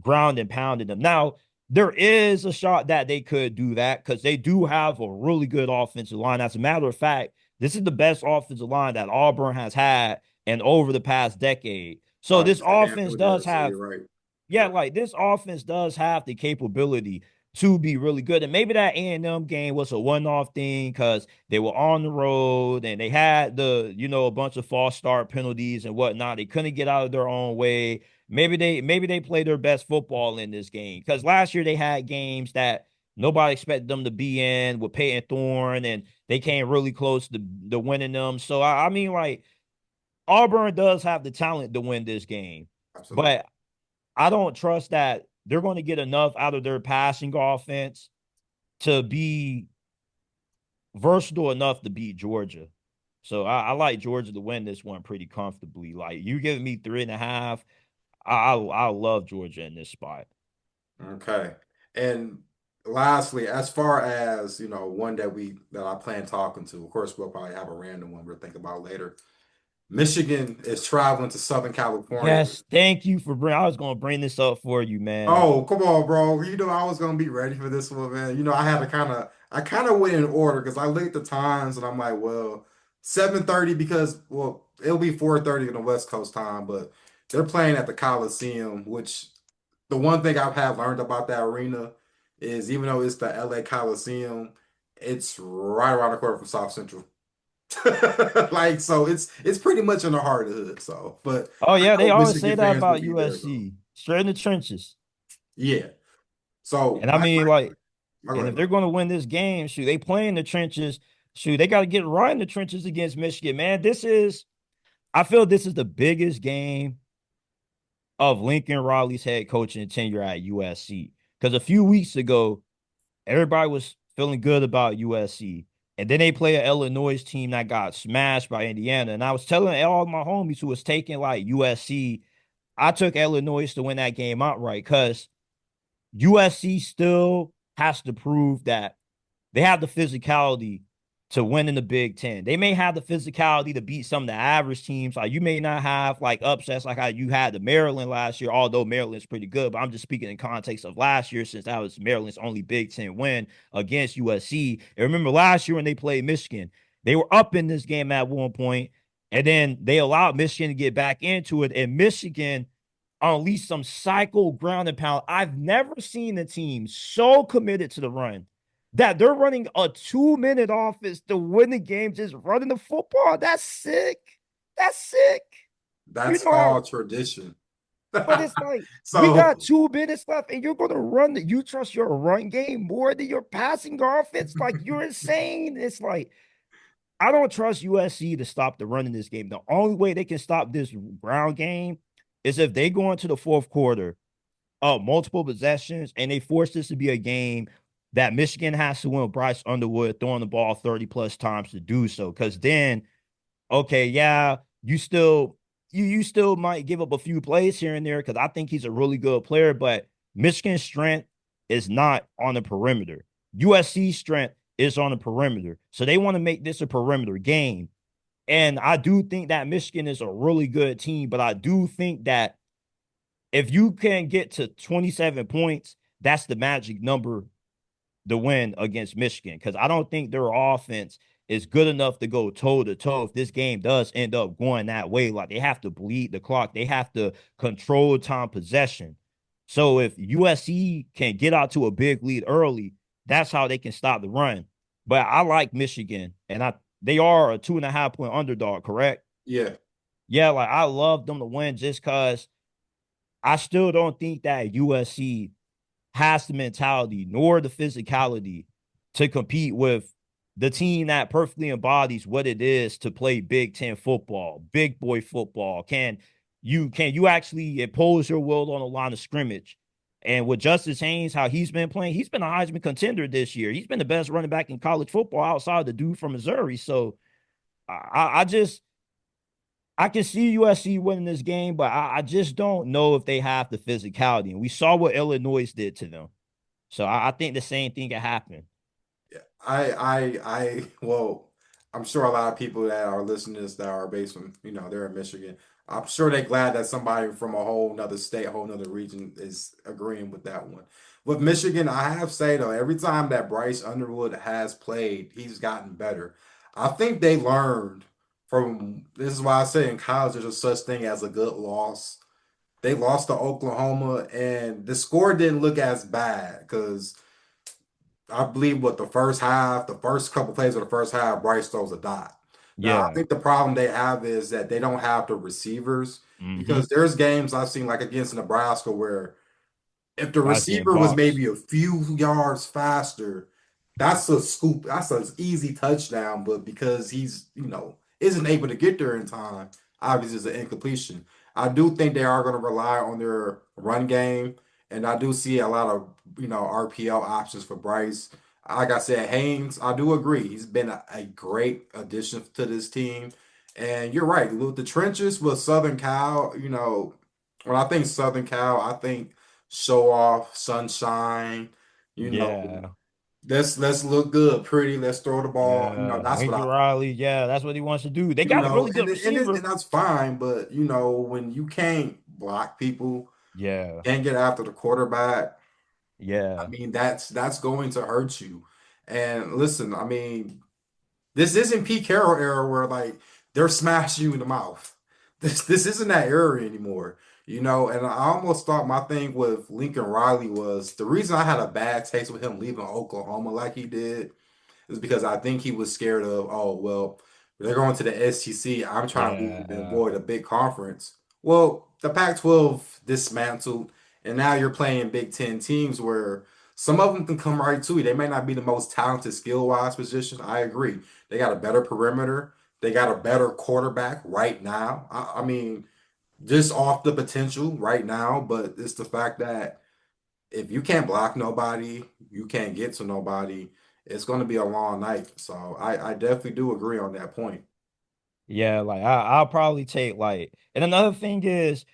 ground and pounding them. Now, there is a shot that they could do that because they do have a really good offensive line. As a matter of fact, this is the best offensive line that Auburn has had and over the past decade. So this I can't offense do does that. So have, you're right. yeah, like this offense does have the capability to be really good. And maybe that A&M game was a one-off thing because they were on the road and they had a bunch of false start penalties and whatnot. They couldn't get out of their own way. Maybe they played their best football in this game. Because last year they had games that nobody expected them to be in with Peyton Thorne, and they came really close to winning them. So I mean, like Auburn does have the talent to win this game. Absolutely. But I don't trust that they're going to get enough out of their passing offense to be versatile enough to beat Georgia. So I like Georgia to win this one pretty comfortably. Like you giving me 3.5, I love Georgia in this spot. Okay. And lastly, as far as, one that I plan talking to, of course, we'll probably have a random one we'll think about later. Michigan is traveling to Southern California. Yes, thank you for bring. I was going to bring this up for you, man. Oh, come on, bro. I was gonna be ready for this one, man. I kind of went in order because I looked at the times and I'm like, well, 7:30 because it'll be 4:30 in the West Coast time, but they're playing at the Coliseum, which the one thing I've had learned about that arena is even though it's the LA Coliseum, it's right around the corner from South Central. Like so it's pretty much in the heart of the hood. So, but Oh I yeah, they know always say Michigan that fans will about be there though. USC. Straight in the trenches. Yeah. So And I mean, like, my go and if ahead, they're bro. going to win this game, shoot, they play in the trenches. Shoot, they got to get right in the trenches against Michigan, man. I feel this is the biggest game of Lincoln Riley's head coaching tenure at USC. Because a few weeks ago, everybody was feeling good about USC. And then they play an Illinois team that got smashed by Indiana. And I was telling all my homies who was taking like USC, I took Illinois to win that game outright because USC still has to prove that they have the physicality to win in the Big Ten. They may have the physicality to beat some of the average teams. Like you may not have like upsets like how you had the Maryland last year, although Maryland's pretty good. But I'm just speaking in context of last year since that was Maryland's only Big Ten win against USC. And remember last year when they played Michigan, they were up in this game at one point, and then they allowed Michigan to get back into it. And Michigan unleashed some psycho ground and pound. I've never seen a team so committed to the run. that they're running a 2 minute offense to win the game, just running the football. That's sick. That's sick. You That's know how, called tradition. but it's like we So got 2 minutes left, and you're gonna run the you trust your run game more than your passing offense. Like you're insane. It's like I don't trust USC to stop the run in this game. The only way they can stop this ground game is if they go into the fourth quarter multiple possessions and they force this to be a game that Michigan has to win with Bryce Underwood throwing the ball 30 plus times to do so. Because then, okay, yeah, you still might give up a few plays here and there because I think he's a really good player, but Michigan's strength is not on the perimeter. USC's strength is on the perimeter. So they want to make this a perimeter game. And I do think that Michigan is a really good team, but I do think that if you can get to 27 points, that's the magic number to win against Michigan. Because I don't think their offense is good enough to go toe to toe if this game does end up going that way. Like they have to bleed the clock, they have to control time possession. So if USC can get out to a big lead early, that's how they can stop the run. But I like Michigan, and I they are a 2.5 point underdog, correct? yeah, Yeah, like I love them to win just because I still don't think that USC has the mentality nor the physicality to compete with the team that perfectly embodies what it is to play Big Ten football, big boy football. Can you actually impose your will on the line of scrimmage? And with Justice Haynes, how he's been playing, he's been a Heisman contender this year. He's been the best running back in college football outside the dude from Missouri. So I just I can see USC winning this game, but I just don't know if they have the physicality. And we saw what Illinois did to them. So I think the same thing can happen. yeah. Well, I'm sure a lot of people that are listening to this that are based from, they're in Michigan. I'm sure they're glad that somebody from a whole nother state, a whole nother region is agreeing with that one. With Michigan, I have to say though, every time that Bryce Underwood has played, he's gotten better. I think they learned from this is why I say in college there's a such thing as a good loss. They lost to Oklahoma, and the score didn't look as bad because I believe what the first couple plays of the first half, Bryce throws a dot. Now, I Yeah. think the problem they have is that they don't have the receivers Mm-hmm. because there's games I've seen like against Nebraska where if the Guys getting receiver was boxed. maybe a few yards faster, that's a scoop. That's an easy touchdown. But because he's, isn't able to get there in time, obviously it's an incompletion. I do think they are going to rely on their run game. And I do see a lot of, RPO options for Bryce. Like I said, Haynes, I do agree. He's been a great addition to this team. And you're right. With the trenches with Southern Cal, when I think Southern Cal, I think show off, sunshine, you know, Yeah. let's look good, pretty, let's throw the ball. Yeah. That's what Lincoln I Riley. Yeah, that's what he wants to do. They got a really and good and, it, receiver. and that's fine, but when you can't block people, Yeah. can't get after the quarterback, I Yeah. mean that's going to hurt you. And listen, I mean, this isn't Pete Carroll era where like they're smashing you in the mouth. This isn't that era anymore. And I almost thought my thing with Lincoln Riley was the reason I had a bad taste with him leaving Oklahoma like he did is because I think he was scared of, oh, well, they're going to the SEC. I'm trying to leave and Yeah. avoid a big conference. Well, the Pac-12 dismantled, and now you're playing Big Ten teams where some of them can come right to you. They may not be the most talented skill-wise position. I agree. They got a better perimeter. They got a better quarterback right now. I mean, just off the potential right now, but it's the fact that if you can't block nobody, you can't get to nobody, it's going to be a long night. So I definitely do agree on that point. Yeah, like I'll probably take like, and another thing is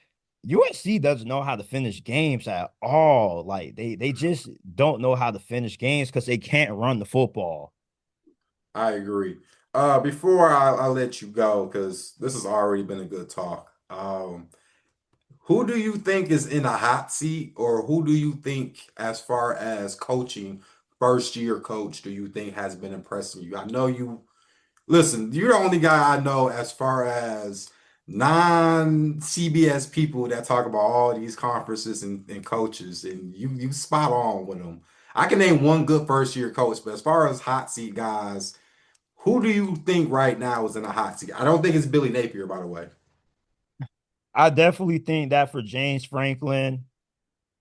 USC doesn't know how to finish games at all. Like they just don't know how to finish games because they can't run the football. I agree. Before I let you go, because this has already been a good talk. Who do you think is in a hot seat, or who do you think, as far as coaching, first year coach, do you think has been impressing you? I know you. Listen, you're the only guy I know as far as non-CBS people that talk about all these conferences and coaches, and you spot on with them. I can name one good first year coach, but as far as hot seat guys, who do you think right now is in a hot seat? I don't think it's Billy Napier, by the way. I definitely think that for James Franklin,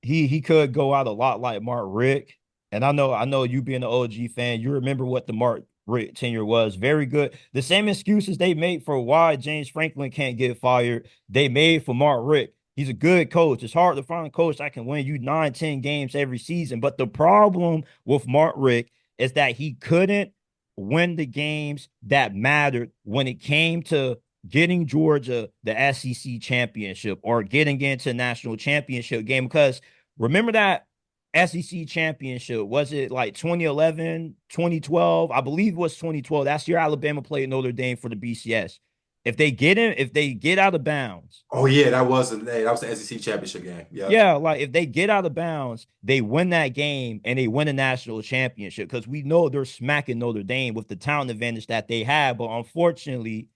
he could go out a lot like Mark Rick. And I know you being an OG fan, you remember what the Mark Rick tenure was. Very good. The same excuses they made for why James Franklin can't get fired, they made for Mark Rick. He's a good coach. It's hard to find a coach that can win you 9, 10 games every season. But the problem with Mark Rick is that he couldn't win the games that mattered when it came to getting Georgia the SEC championship or getting into national championship game. Because remember that SEC championship, was it like 2011, 2012? I believe it was 2012. That's year Alabama played Notre Dame for the BCS. If they get out of bounds, Oh yeah, that was the SEC championship game. Yep. yeah, like if they get out of bounds, they win that game and they win a national championship because we know they're smacking Notre Dame with the talent advantage that they have. But unfortunately,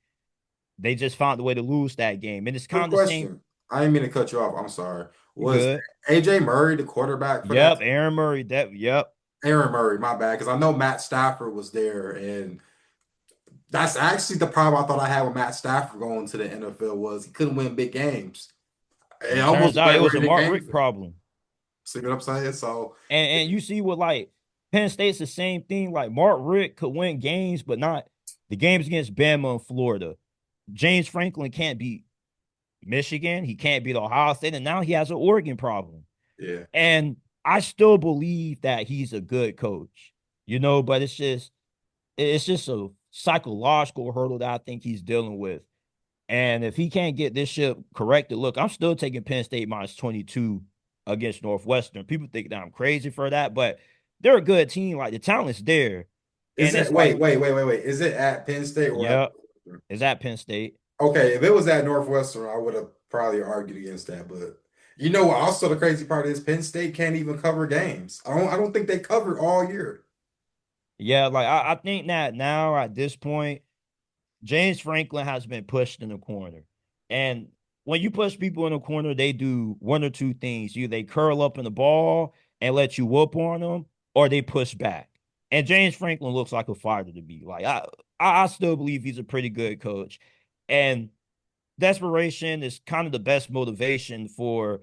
they just found a way to lose that game. And it's kind Quick of the same. question. I didn't mean to cut you off. I'm sorry. You Was good. AJ Murray the quarterback for that? Yep. Aaron Murray. Yep. Aaron Murray, my bad, because I know Matt Stafford was there, and that's actually the problem I thought I had with Matt Stafford going to the NFL was he couldn't win big games. It And almost turns looked out like it was a winning Mark games. Rick problem. See what I'm saying? So And you see what like Penn State's the same thing. Like Mark Rick could win games, but not the games against Bama and Florida. James Franklin can't beat Michigan. He can't beat Ohio State. And now he has an Oregon problem. yeah, And I still believe that he's a good coach, but it's just a psychological hurdle that I think he's dealing with. And if he can't get this ship corrected, look, I'm still taking Penn State minus 22 against Northwestern. People think that I'm crazy for that, but they're a good team. Like the talent's there. is And it? it's like, Wait. Is it at Penn State or at yeah, Northwestern? is that Penn State? Okay, if it was at Northwestern, I would have probably argued against that. But you know what? Also, the crazy part is Penn State can't even cover games. I don't think they covered all year. Yeah, like I think that now at this point, James Franklin has been pushed in the corner. And when you push people in the corner, they do one or two things. Either they curl up in the ball and let you whoop on them, or they push back. And James Franklin looks like a fighter to me. Like I still believe he's a pretty good coach. And desperation is kind of the best motivation for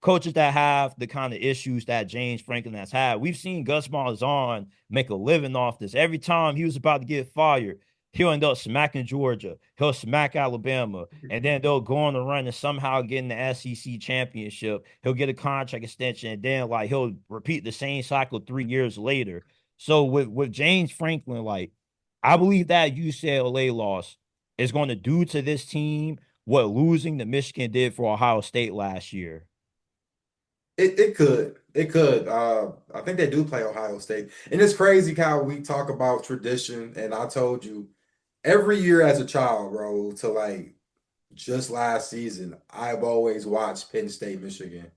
coaches that have the kind of issues that James Franklin has had. We've seen Gus Malzahn make a living off this. Every time he was about to get fired, he'll end up smacking Georgia. He'll smack Alabama. And then they'll go on the run and somehow get in the SEC championship. He'll get a contract extension. And then like he'll repeat the same cycle 3 years later. So with James Franklin, like I believe that UCLA loss is going to do to this team what losing to Michigan did for Ohio State last year. It could. I think they do play Ohio State, and it's crazy how we talk about tradition. And I told you every year as a child, bro, to like just last season, I've always watched Penn State, Michigan.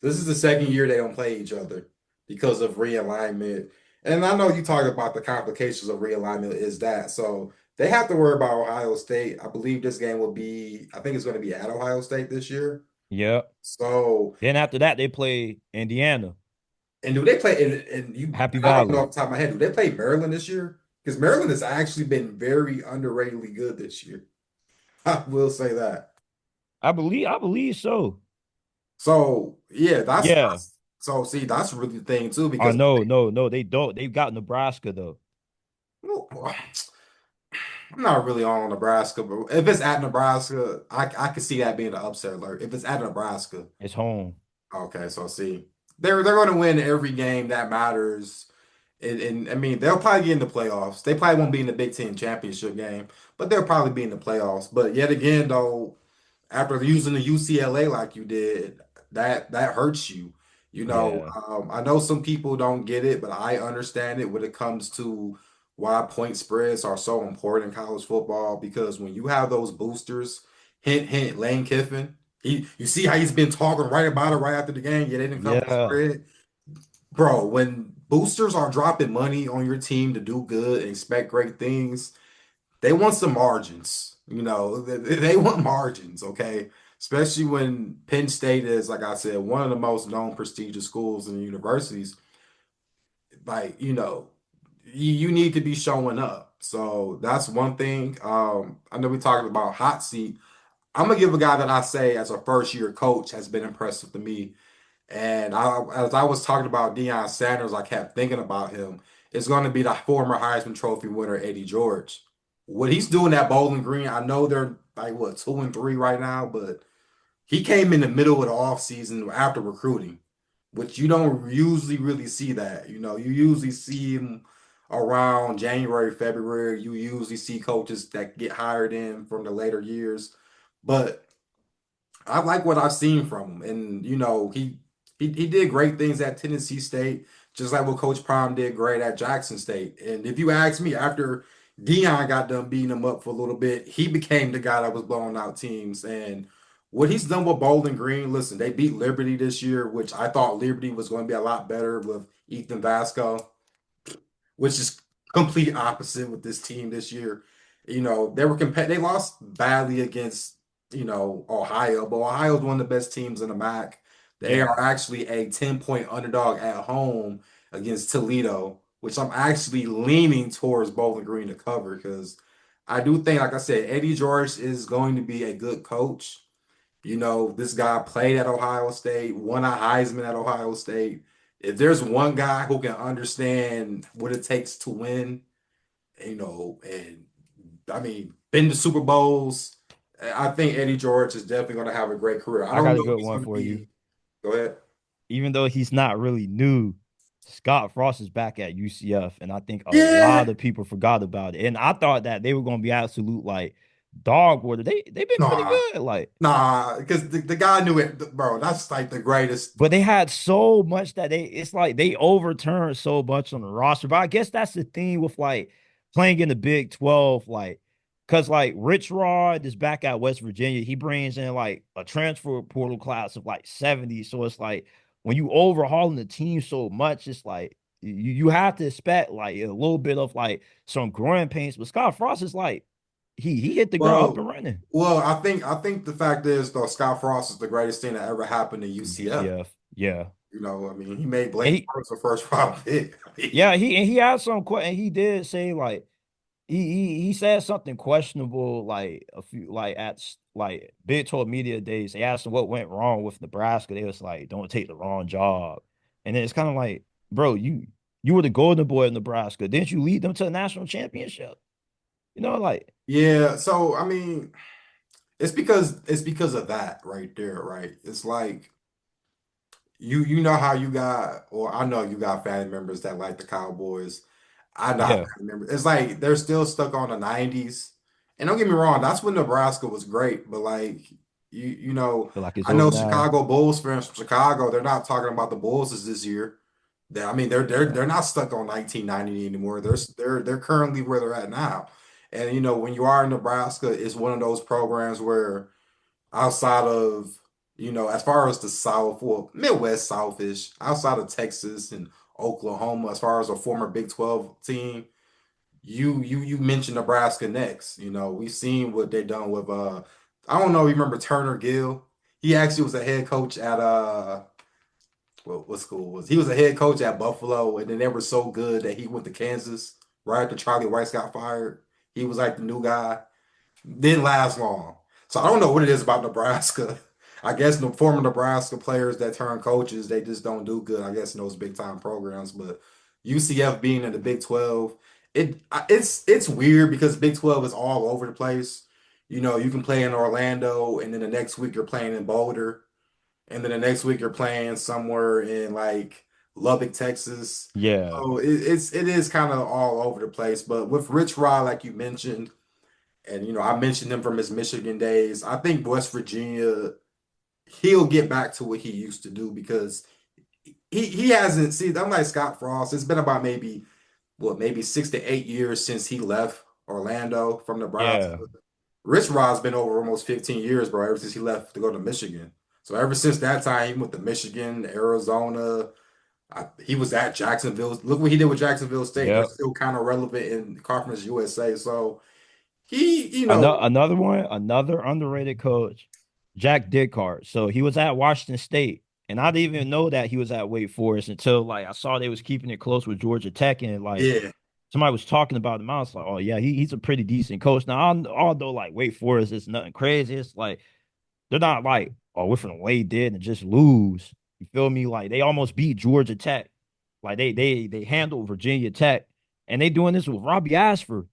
This is the second year they don't play each other because of realignment. And I know you talk about the complications of realignment is that. So they have to worry about Ohio State. I believe this game will be, I think it's going to be at Ohio State this year. Yep. So, Then after that, they play Indiana, and do they play, and you, Happy I don't know Valley. off the top of my head, do they play Maryland this year? Because Maryland has actually been very underratedly good this year. I will say that. I believe so. So yeah, Yeah. so see, that's really the thing too, Oh because no, no, no, they don't. They've got Nebraska though. well, I'm not really on Nebraska, but if it's at Nebraska, I could see that being an upset alert. If it's at Nebraska, It's home. okay, so see, they're going to win every game that matters, and I mean they'll probably get in the playoffs. They probably won't be in the Big Ten championship game, but they'll probably be in the playoffs. But yet again, though, after using the UCLA like you did, that hurts you. Yeah. I know some people don't get it, but I understand it when it comes to why point spreads are so important in college football because when you have those boosters, hint, hint, Lane Kiffin, you see how he's been talking right about it right after the game. Yeah, they didn't cover the Yeah. spread. Bro, when boosters are dropping money on your team to do good and expect great things, they want some margins. They want margins, okay? Especially when Penn State is, like I said, one of the most known prestigious schools and universities. like, you need to be showing up. So that's one thing. I know we talking about hot seat. I'm gonna give a guy that I say as a first year coach has been impressive to me. And as I was talking about Deion Sanders, I kept thinking about him. It's going to be the former Heisman Trophy winner, Eddie George. What he's doing at Bowling Green, I know they're like what 2-3 right now, but he came in the middle of the offseason after recruiting, which you don't usually really see that. You usually see him around January, February. You usually see coaches that get hired in from the later years. But I like what I've seen from him, and he did great things at Tennessee State, just like what Coach Prime did great at Jackson State. And if you ask me, after Dion got done beating him up for a little bit, he became the guy that was blowing out teams. And what he's done with Bowling Green, listen, they beat Liberty this year, which I thought Liberty was going to be a lot better with Ethan Vasco, which is complete opposite with this team this year. They lost badly against, Ohio, but Ohio's one of the best teams in the MAC. They Yeah. are actually a 10-point underdog at home against Toledo, which I'm actually leaning towards Bowling Green to cover because I do think, like I said, Eddie George is going to be a good coach. This guy played at Ohio State, won a Heisman at Ohio State. If there's one guy who can understand what it takes to win, and I mean, been to Super Bowls, I think Eddie George is definitely going to have a great career. I I don't got know a if good he's one going to for you. be. Go ahead. Even though he's not really new, Scott Frost is back at UCF, and I think a lot Yeah. of people forgot about it. And I thought that they were going to be absolute like dog water. They've been pretty Nah. good, like, Nah. Because the guy knew it, bro. That's like the greatest. but they had so much that it's like they overturned so much on the roster. But I guess that's the thing with like playing in the Big 12, like, because like Rich Rod is back at West Virginia. He brings in like a transfer portal class of like 70. So it's like when you overhauling the team so much, it's like you have to expect like a little bit of like some growing pains. But Scott Frost is like he hit the ground up Well, and running. well, I think the fact is though, Scott Frost is the greatest thing that ever happened to UCF. UCF, yeah. I mean, he made And Blake he Bortles a first round pick. Yeah, he had some and he did say like he said something questionable like a few like like Big 12 media days. They asked him what went wrong with Nebraska. They was like, don't take the wrong job. And then it's kind of like, bro, you were the golden boy of Nebraska. Didn't you lead them to a national championship? Like Yeah, so I mean, it's because of that right there, right? It's like you know how you got, or I know you got family members that like the Cowboys. I know yeah, family members. It's like they're still stuck on the 90s. And don't get me wrong, that's when Nebraska was great, but like feel like it's I know over now. Chicago Bulls fans from Chicago, they're not talking about the Bulls as this year. I mean, Yeah. they're not stuck on 1990 anymore. They're currently where they're at now. And when you are in Nebraska, it's one of those programs where outside of, as far as the South, well, Midwest Southish, outside of Texas and Oklahoma, as far as a former Big 12 team, you mentioned Nebraska next. We've seen what they done with I don't know, you remember Turner Gill? He actually was a head coach at what school was he was a head coach at Buffalo, and then they were so good that he went to Kansas right after Charlie Weiss got fired. He was like the new guy. Didn't last long. So I don't know what it is about Nebraska. I guess the former Nebraska players that turn coaches, they just don't do good, I guess, in those big time programs. But UCF being in the Big 12, it's weird because Big 12 is all over the place. You can play in Orlando, and then the next week you're playing in Boulder, and then the next week you're playing somewhere in like Lubbock, Texas. Yeah. So it is kind of all over the place. But with Rich Rod, like you mentioned, and I mentioned him from his Michigan days. I think West Virginia, he'll get back to what he used to do because he hasn't. See, I'm like Scott Frost. It's been about maybe 6 to 8 years since he left Orlando from Yeah. Nebraska. Rich Rod's been over almost 15 years, bro, ever since he left to go to Michigan. So ever since that time, he went to Michigan, Arizona. He was at Jacksonville. Look what he did with Jacksonville State. They're Yep. still kind of relevant in Conference USA. So he, Another one, another underrated coach, Jack Dickhart. So he was at Washington State. And I didn't even know that he was at Wake Forest until like I saw they was keeping it close with Georgia Tech, and like Yeah, somebody was talking about him. I was like, oh yeah, he's a pretty decent coach. Now, although like Wake Forest is nothing crazy, it's like they're not like, oh, we're from way dead and just lose. You feel me? Like they almost beat Georgia Tech. Like they handled Virginia Tech, and they doing this with Robbie Ashford.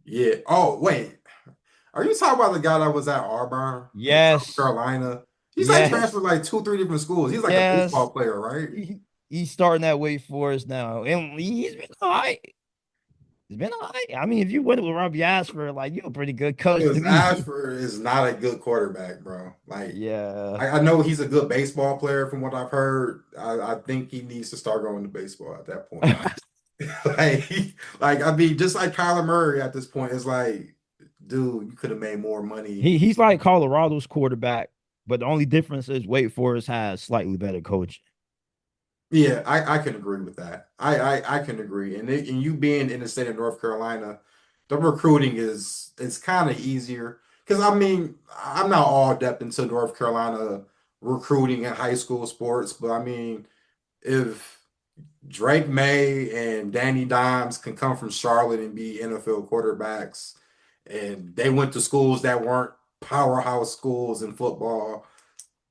yeah. Oh, wait. Are you talking about the guy that was at Auburn in South Yes, Carolina? He's like yes, transferred like two, three different schools. He's like a baseball yes. player, right? He's starting that Wake Forest now, and he's been all right. He's been all right. I mean, if you went with Robbie Ashford, like you're a pretty good coach to Because me. Ashford is not a good quarterback, bro. Like, Yeah. I know he's a good baseball player from what I've heard. I think he needs to start going to baseball at that point. Like, I mean, just like Kyler Murray at this point, it's like, dude, you could have made more money. He's like Colorado's quarterback, but the only difference is Wake Forest has slightly better coaching. Yeah, I can agree with that. I can agree. And you being in the state of North Carolina, the recruiting is it's kind of easier. Because I mean, I'm not all depth into North Carolina recruiting in high school sports, but I mean, if Drake May and Danny Dimes can come from Charlotte and be NFL quarterbacks, and they went to schools that weren't powerhouse schools in football.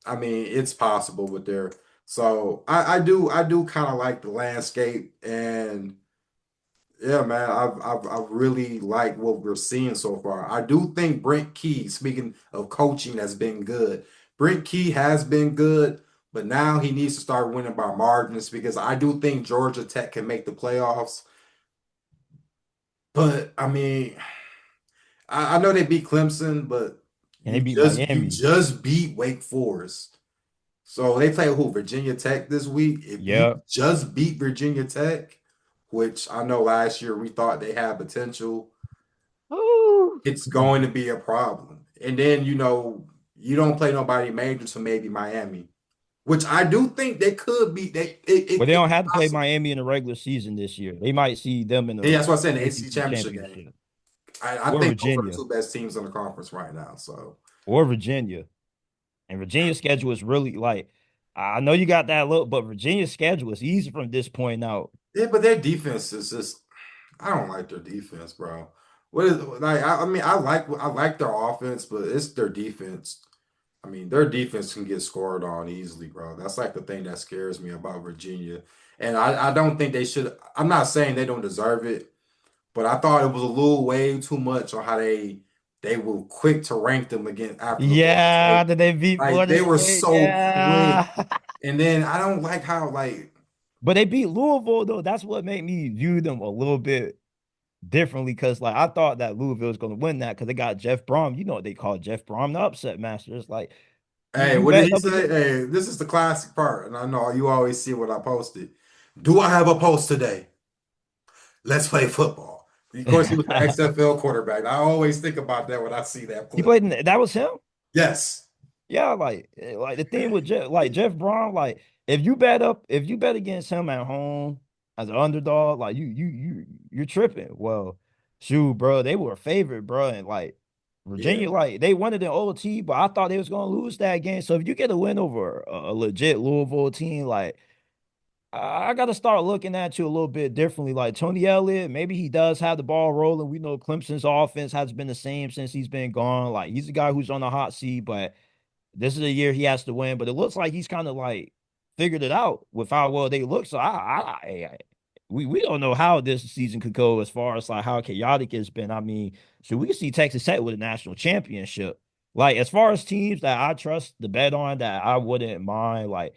I mean, it's possible with their. So I do kind of like the landscape, and yeah, man, I really like what we're seeing so far. I do think Brent Key, speaking of coaching, has been good. Brent Key has been good, but now he needs to start winning by margins because I do think Georgia Tech can make the playoffs. But I mean, I know they beat Clemson, but And they beat you Miami. just beat Wake Forest. So they play who? Virginia Tech this week. If you Yeah. just beat Virginia Tech, which I know last year we thought they had potential, Ooh. it's going to be a problem. And then, you don't play nobody major to maybe Miami, which I do think they could be. But they It's don't have to play possible. Miami in the regular season this year. They might see them in And the that's what I said in the ACC ACC championship game. championship I or think those are the Virginia two best teams in the conference right now. So or Virginia. And Virginia's schedule is really like, I know you got that look, but Virginia's schedule is easy from this point out. yeah, but their defense is just I don't like their defense, bro. What is like? I mean, I like their offense, but it's their defense. I mean, their defense can get scored on easily, bro. That's like the thing that scares me about Virginia. And I don't think they should. I'm not saying they don't deserve it, but I thought it was a little way too much on how they were quick to rank them again after the Florida Yeah, State. did they beat Like Florida they were State? so quick. Yeah. And then I don't like how like But they beat Louisville though. That's what made me view them a little bit differently because like I thought that Louisville was going to win that because they got Jeff Brom. You know what they call Jeff Brom, the upset master. It's like hey, you what did betting he up say? against. Hey, this is the classic part, and I know you always see what I posted. Do I have a post today? Let's play football. Of course, he was the XFL quarterback. I always think about that when I see that He clip. played in that was him. Yes. Yeah, like the thing with Jeff Brown, like if you bet against him at home as an underdog, like you're tripping. Well, shoot, bro, they were a favorite, bro, and like Yeah. Virginia, like they won it in OT, but I thought they was gonna lose that game. So if you get a win over a legit Louisville team, like I got to start looking at you a little bit differently. Like Tony Elliott, maybe he does have the ball rolling. We know Clemson's offense has been the same since he's been gone. Like he's the guy who's on the hot seat, but this is a year he has to win, but it looks like he's kind of like figured it out with how well they look. So we don't know how this season could go as far as like how chaotic it's been. I mean, so we can see Texas Tech with a national championship. Like as far as teams that I trust the bet on that I wouldn't mind, like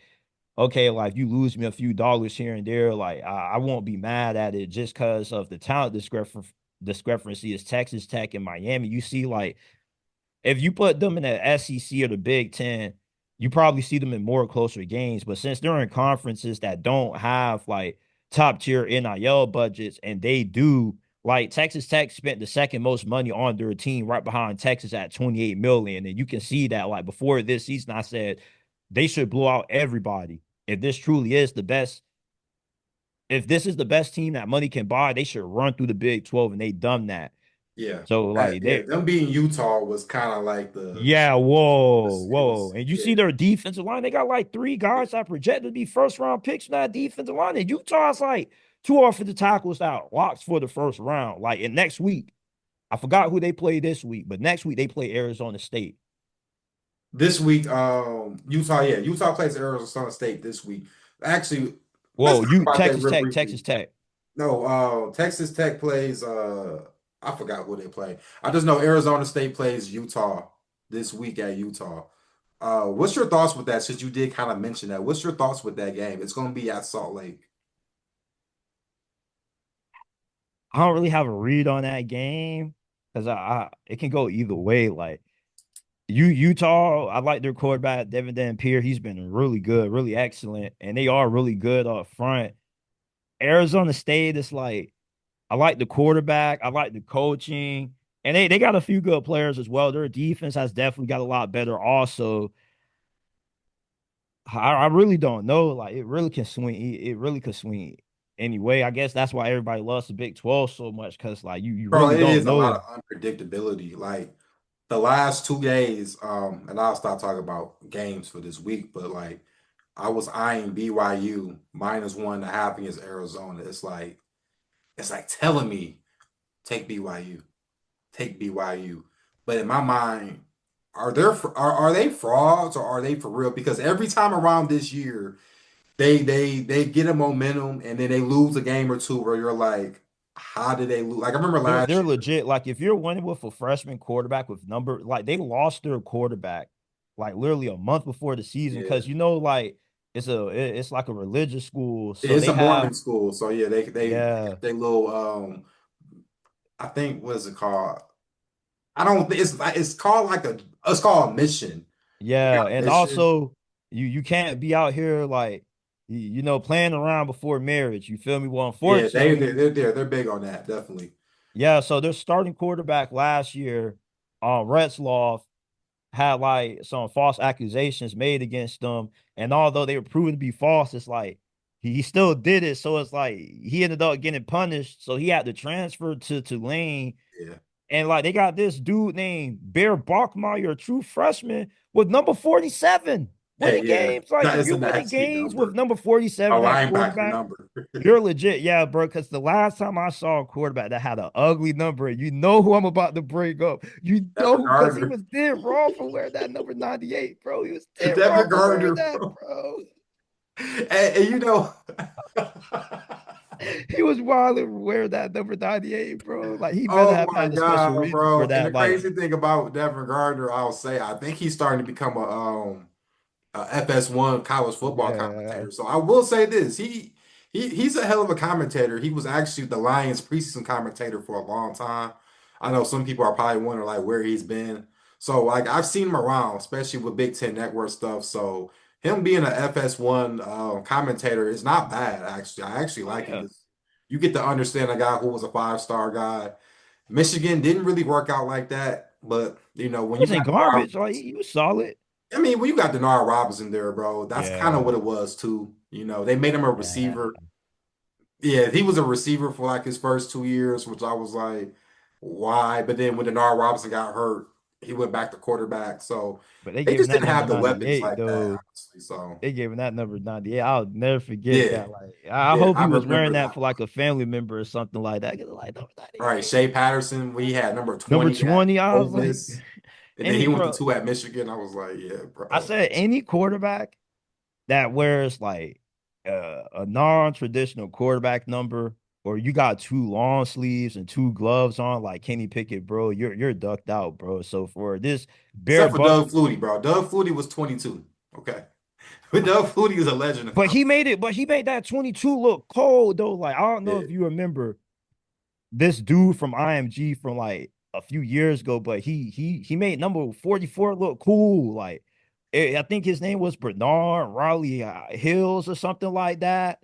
okay, like if you lose me a few dollars here and there, like I won't be mad at it just because of the talent discrepancy is Texas Tech and Miami. You see, like if you put them in the SEC or the Big Ten, you probably see them in more closer games. But since they're in conferences that don't have like top tier NIL budgets, and they do, like Texas Tech spent the second most money on their team right behind Texas at 28 million. And you can see that like before this season, I said they should blow out everybody. If this truly is the best, if this is the best team that money can buy, they should run through the Big 12 and they done that. Yeah. So like Yeah, they them beating Utah was kind of like the yeah, whoa, it whoa. was And you yeah. see their defensive line, they got like three guys that projected to be first round picks in that defensive line. And Utah's like two offensive tackles out, locks for the first round. Like, and next week, I forgot who they play this week, but next week they play Arizona State. This week, Utah, yeah, Utah plays Arizona State this week. Actually, let's Whoa, talk you about that Texas real Tech, briefly. Texas Tech. No, Texas Tech plays I forgot who they play. I just know Arizona State plays Utah this week at Utah. What's your thoughts with that? Since you did kind of mention that, what's your thoughts with that game? It's going to be at Salt Lake. I don't really have a read on that game because I it can go either way. Like Utah, I like their quarterback, Devin Dampier. He's been really good, really excellent, and they are really good up front. Arizona State is like I like the quarterback, I like the coaching, and they got a few good players as well. Their defense has definitely got a lot better. Also, I really don't know. Like it really can swing. It really could swing anyway. I guess that's why everybody loves the Big 12 so much because like you Bro, really it don't is a lot know. of unpredictability. Like the last 2 days, and I'll stop talking about games for this week, but like I was eyeing BYU -1.5 against Arizona. It's like telling me take BYU, take BYU. But in my mind, are they frauds or are they for real? Because every time around this year, they get a momentum and then they lose a game or two where you're like, how did they lose? Like I remember last They're year. legit. Like if you're winning with a freshman quarterback with number, like they lost their quarterback like literally a month before the season because Yeah. you know like it's like a religious school, so It's they a have Mormon school, so yeah, they yeah they little I think what is it called? I don't think it's called like a it's called a mission. They yeah, got a and mission. also you can't be out here like you know playing around before marriage. You feel me? Well, Yeah, unfortunately, they're big on that, definitely. yeah. So their starting quarterback last year, Retzloff had like some false accusations made against them. And although they were proven to be false, it's like he still did it. So it's like he ended up getting punished. So he had to transfer to Tulane. Yeah. And like they got this dude named Bear Bachmeyer, a true freshman, with number 47 Hey, winning yeah. games. Like That if is you're a winning nasty games with number. number A 47 at linebacker quarterback, number. you're legit. Yeah, bro. Because the last time I saw a quarterback that had an ugly number, you know who I'm about to bring up. You know Devin who, because he Gardner. was dead wrong for wearing that number 98, bro. He was dead wrong Devin for wearing Gardner, that, bro. bro. And you know, He was wild for wearing that number 98, bro. Like he better oh have my had a special God, reason for bro. And the that. Like, crazy thing about Devin Gardner, I'll say, I think he's starting to become a FS1 college football yeah. commentator. So I will say this: he's a hell of a commentator. He was actually the Lions preseason commentator for a long time. I know some people are probably wondering like where he's been. So like I've seen him around, especially with Big Ten Network stuff. So him being an FS1 commentator is not bad actually. I actually Oh like it yeah. because you get to understand a guy who was a 5-star guy. Michigan didn't really work out like that, but when you Wasn't got garbage. Like he was solid. I mean, when you got Denard Robinson there, bro, that's kind of Yeah. what it was too. They made him a Yeah. receiver. Yeah, he was a receiver for like his first 2 years, which I was like, why? But then when Denard Robinson got hurt, he went back to quarterback. So But they they gave him just that didn't number have the weapons 98, like that, though. honestly. So They gave him that number 98. I'll never forget yeah, that. Like, I yeah, hope I he was remember wearing that that for one. like a family member or something like that. 'Cause, like number All right, 98. Shea Patterson, we had number Number 20 at 20, I was Ole like, Miss, and then any he went to bro. two at Michigan. I was like, yeah, I bro. said any quarterback that wears like a non-traditional quarterback number, or you got two long sleeves and two gloves on, like Kenny Pickett, bro, you're ducked out, bro. So for this bare Except for buck, Doug Flutie, bro. Doug Flutie was 22. Okay. But Doug Flutie is a legend in but college. he made that 22 look cold though. Like I don't know Yeah. if you remember this dude from IMG from like a few years ago, but he made number 44 look cool. Like I think his name was Bernard Riley Hills or something like that.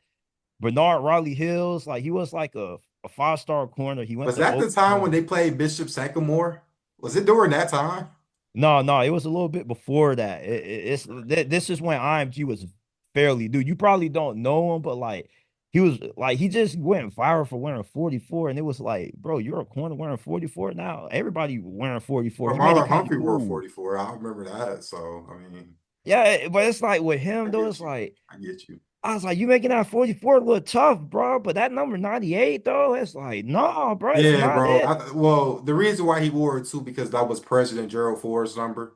Bernard Riley Hills, like he was like a 5-star corner. He went Was to that the time when Oklahoma. they played Bishop Sycamore? Was it during that time? No, it was a little bit before that. This is when IMG was fairly dude. You probably don't know him, but like he was like he just went viral for wearing 44, and it was like, bro, you're a corner wearing 44 now. Everybody wearing 44. But He made it Marlon kind of Humphrey wore cool. 44. I remember that. So I mean, Yeah, but it's like with I him though, get it's you. like I get you. I was like, you making that 44 look tough, bro. But that number 98 though, it's like, no, bro, it's Yeah, not bro. it. Well, the reason why he wore it too because that was President Gerald Ford's number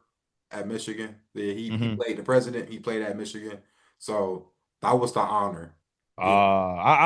at Michigan. Yeah, he Hmm. played the president. He played at Michigan, so that was the honor. Yeah,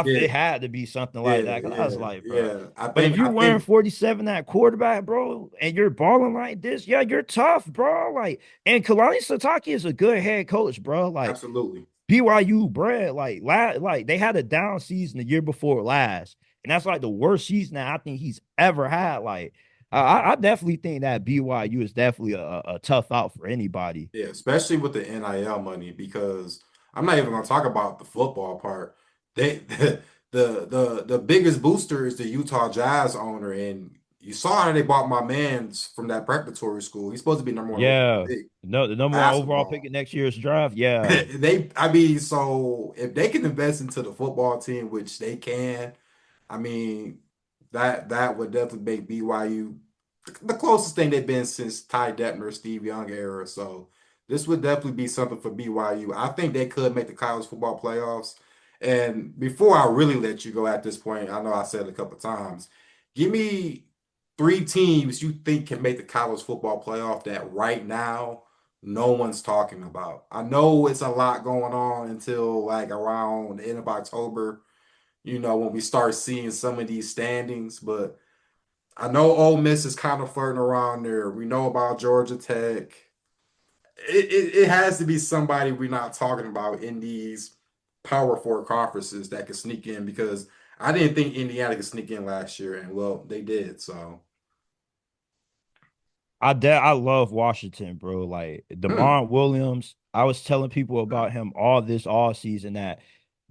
It yeah, had to be something like yeah, that. Cause I was yeah, like, bro. yeah. But if you I wearing think 47 at quarterback, bro, and you're balling like this, yeah, you're tough, bro. Like, and Kalani Sitake is a good head coach, bro. Like absolutely. BYU, bro, like they had a down season the year before last, and that's like the worst season that I think he's ever had. Like, I definitely think that BYU is definitely a tough out for anybody. Yeah, especially with the NIL money because I'm not even gonna talk about the football part. They the biggest booster is the Utah Jazz owner, and you saw how they bought my man's from that preparatory school. He's supposed to be number one overall Yeah, pick no, the number one overall pick basketball. in next year's draft. Yeah, I mean, so if they can invest into the football team, which they can, I mean, that would definitely make BYU the closest thing they've been since Ty Detmer, Steve Young era. So this would definitely be something for BYU. I think they could make the college football playoffs. And before I really let you go at this point, I know I said it a couple times. Give me three teams you think can make the college football playoff that right now no one's talking about. I know it's a lot going on until like around the end of October, when we start seeing some of these standings, but I know Ole Miss is kind of flirting around there. We know about Georgia Tech. It has to be somebody we're not talking about in these Power Four conferences that could sneak in because I didn't think Indiana could sneak in last year, and well, they did. So, I love Washington, bro. Like hmm, DeMar Williams, I was telling people about him all this all season that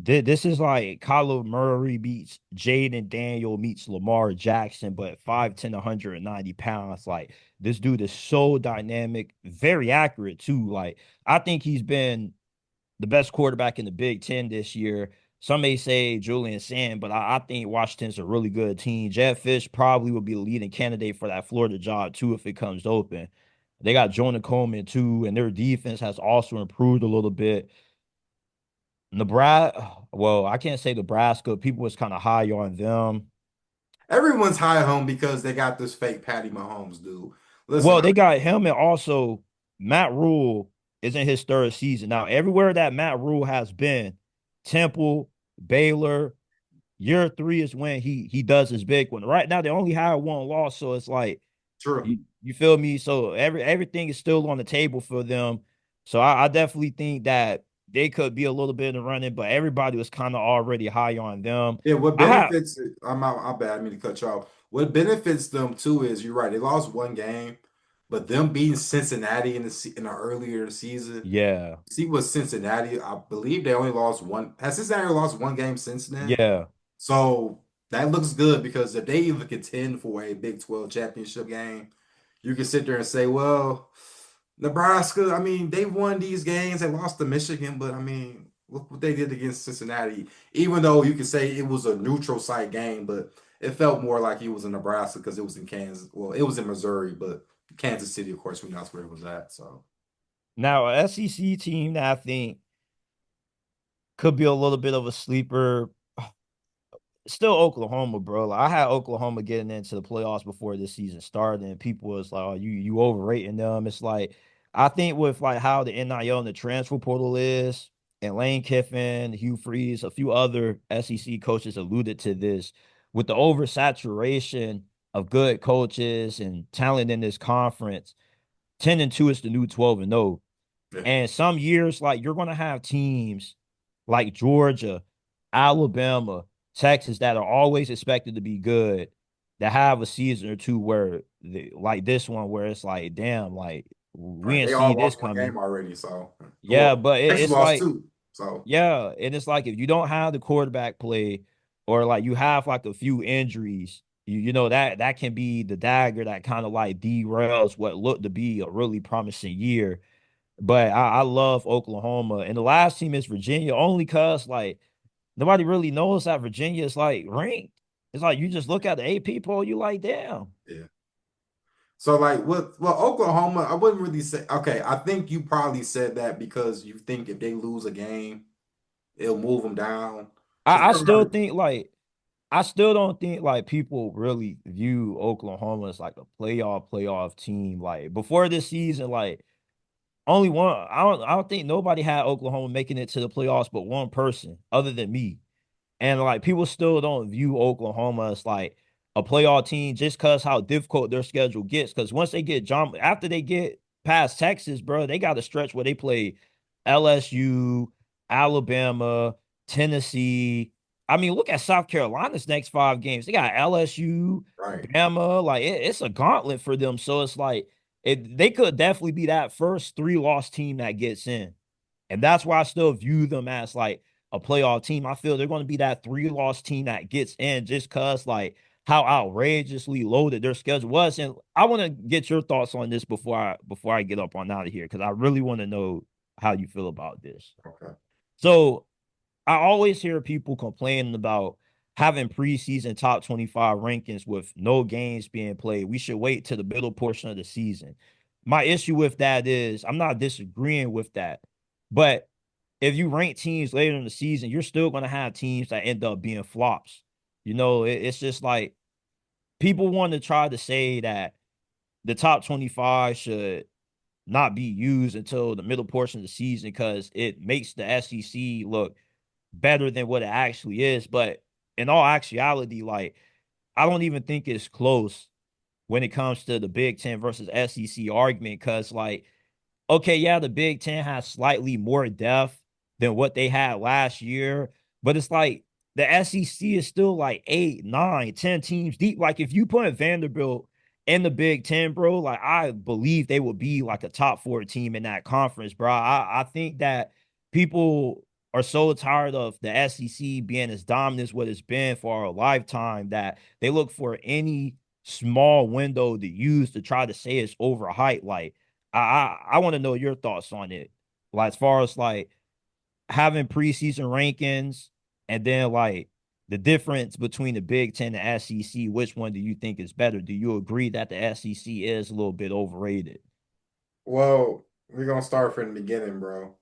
this is like Kyler Murray meets Jaden Daniel meets Lamar Jackson, but 5'10", 190 pounds. Like this dude is so dynamic, very accurate too. Like I think he's been the best quarterback in the Big Ten this year. Some may say Julian Sand, but I think Washington's a really good team. Jed Fish probably will be the leading candidate for that Florida job too if it comes open. They got Jonah Coleman too, and their defense has also improved a little bit. Nebraska, well, I can't say Nebraska. People was kind of high on them. everyone's high home because they got this fake Patty Mahomes dude. Listen, Well, they got him and also Matt Rule is in his third season. Now, everywhere that Matt Rule has been, Temple, Baylor, year three is when he does his big one. Right now, they only have one loss, so it's like true. you feel me. So everything is still on the table for them. So I definitely think that they could be a little bit in the running, but everybody was kind of already high on them. Yeah, what I have benefits, I'm out, I bad, I mean to cut you off. What benefits them too is you're right, they lost one game, but them beating Cincinnati in the earlier season. yeah, See what Cincinnati, I believe they only lost one. Has Cincinnati lost one game since then? yeah, So that looks good because if they even contend for a Big 12 championship game, you can sit there and say, well, Nebraska, I mean, they won these games. They lost to Michigan, but I mean, look what they did against Cincinnati. Even though you could say it was a neutral site game, but it felt more like it was in Nebraska because it was in Kansas. Well, it was in Missouri, but Kansas City, of course, we know that's where it was at. So, now a SEC team that I think could be a little bit of a sleeper. Still Oklahoma, bro. Like, I had Oklahoma getting into the playoffs before this season started, and people was like, "Oh, you overrating them." It's like I think with like how the NIL and the transfer portal is, and Lane Kiffin, Hugh Freeze, a few other SEC coaches alluded to this with the oversaturation of good coaches and talent in this conference. 10-2 is the new 12-0. yeah. And some years, like you're gonna have teams like Georgia, Alabama, Texas that are always expected to be good, that have a season or two where like this one where it's like, damn, like we Right. didn't They see all this lost one coming. game already. So, Yeah, well, but Texas it's lost like, two. So, yeah, and it's like if you don't have the quarterback play, or like you have like a few injuries, you know that can be the dagger that kind of like derails what looked to be a really promising year. But I love Oklahoma. And the last team is Virginia, only because like nobody really knows that Virginia is like ranked. It's like you just look at the AP poll, you like, damn. Yeah. So like with well Oklahoma, I wouldn't really say okay. I think you probably said that because you think if they lose a game, it'll move them down. Because I still think like I still don't think like people really view Oklahoma as like a playoff team. Like before this season, like only one I don't think nobody had Oklahoma making it to the playoffs but one person other than me. And like people still don't view Oklahoma as like a playoff team just because how difficult their schedule gets. Because once they get John, after they get past Texas, bro, they got a stretch where they play LSU, Alabama, Tennessee. I mean, look at South Carolina's next 5 games. They got LSU, right. Bama. Like it's a gauntlet for them. So it's like they could definitely be that first 3-loss team that gets in. And that's why I still view them as like a playoff team. I feel they're going to be that 3-loss team that gets in just because like how outrageously loaded their schedule was. And I want to get your thoughts on this before I get up on out of here because I really want to know how you feel about this. Okay. So I always hear people complaining about having preseason top 25 rankings with no games being played. We should wait to the middle portion of the season. My issue with that is I'm not disagreeing with that, but if you rank teams later in the season, you're still going to have teams that end up being flops. It's just like people want to try to say that the top 25 should not be used until the middle portion of the season because it makes the SEC look better than what it actually is. But in all actuality, like I don't even think it's close when it comes to the Big Ten versus SEC argument. Cause like, okay, yeah, the Big Ten has slightly more depth than what they had last year, but it's like the SEC is still like 8, 9, 10 teams deep. Like if you put Vanderbilt in the Big Ten, bro, like I believe they would be like a top 4 team in that conference, bro. I think that people are so tired of the SEC being as dominant as what it's been for a lifetime that they look for any small window to use to try to say it's overhyped. Like I want to know your thoughts on it. Like as far as like having preseason rankings and then like the difference between the Big Ten and SEC, which one do you think is better? Do you agree that the SEC is a little bit overrated? Well, we're gonna start from the beginning, bro.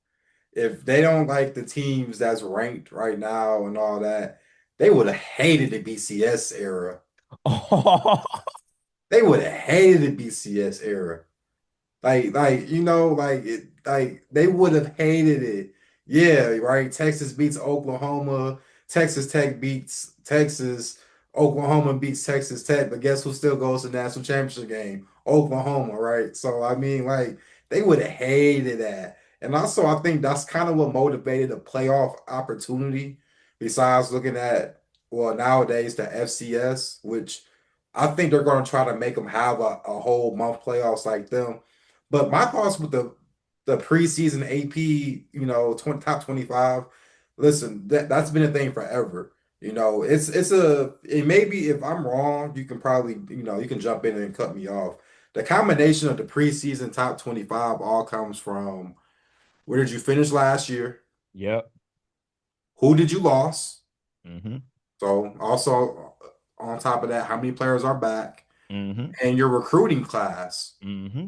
If they don't like the teams that's ranked right now and all that, they would have hated the BCS era. They would have hated the BCS era. Like like they would have hated it. Yeah, right. Texas beats Oklahoma. Texas Tech beats Texas. Oklahoma beats Texas Tech. But guess who still goes to the national championship game? Oklahoma, right? So I mean, like they would have hated that. And also, I think that's kind of what motivated a playoff opportunity. Besides looking at well nowadays the FCS, which I think they're going to try to make them have a whole month playoffs like them. But my thoughts with the preseason AP, 20, top 25, listen, that's been a thing forever. It maybe if I'm wrong, you can probably, you can jump in and cut me off. The combination of the preseason top 25 all comes from where did you finish last year? Yep. Who did you lose? Mm-hmm. So also on top of that, how many players are back? Mm-hmm. And your recruiting class. Mm-hmm.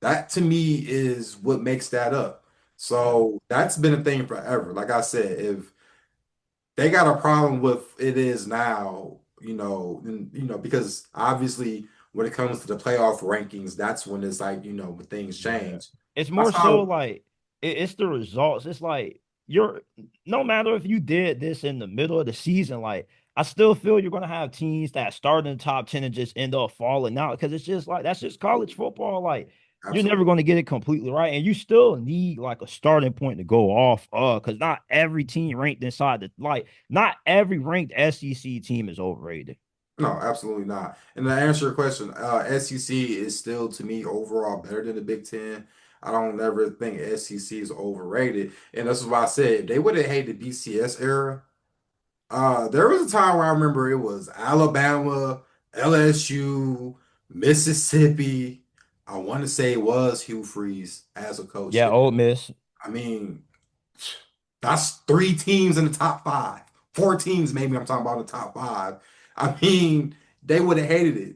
That to me is what makes that up. Yep. So that's been a thing forever. Like I said, if they got a problem with it is now, because obviously when it comes to the playoff rankings, that's when it's like, when things Yeah. change. It's more That's so how like it's the results. It's like you're no matter if you did this in the middle of the season, like I still feel you're gonna have teams that start in the top 10 and just end up falling out because it's just like that's just college football. Like you're never absolutely. gonna get it completely right. And you still need like a starting point to go off because not every team ranked inside the like not every ranked SEC team is overrated. No, absolutely not. And to answer your question, SEC is still to me overall better than the Big Ten. I don't ever think SEC is overrated. And that's why I said if they would have hated the BCS era, there was a time where I remember it was Alabama, LSU, Mississippi. I want to say it was Hugh Freeze as a coach Yeah, there. Ole Miss. I mean, that's 3 teams in the top 5. four teams, maybe I'm talking about the top five. I mean, they would have hated it,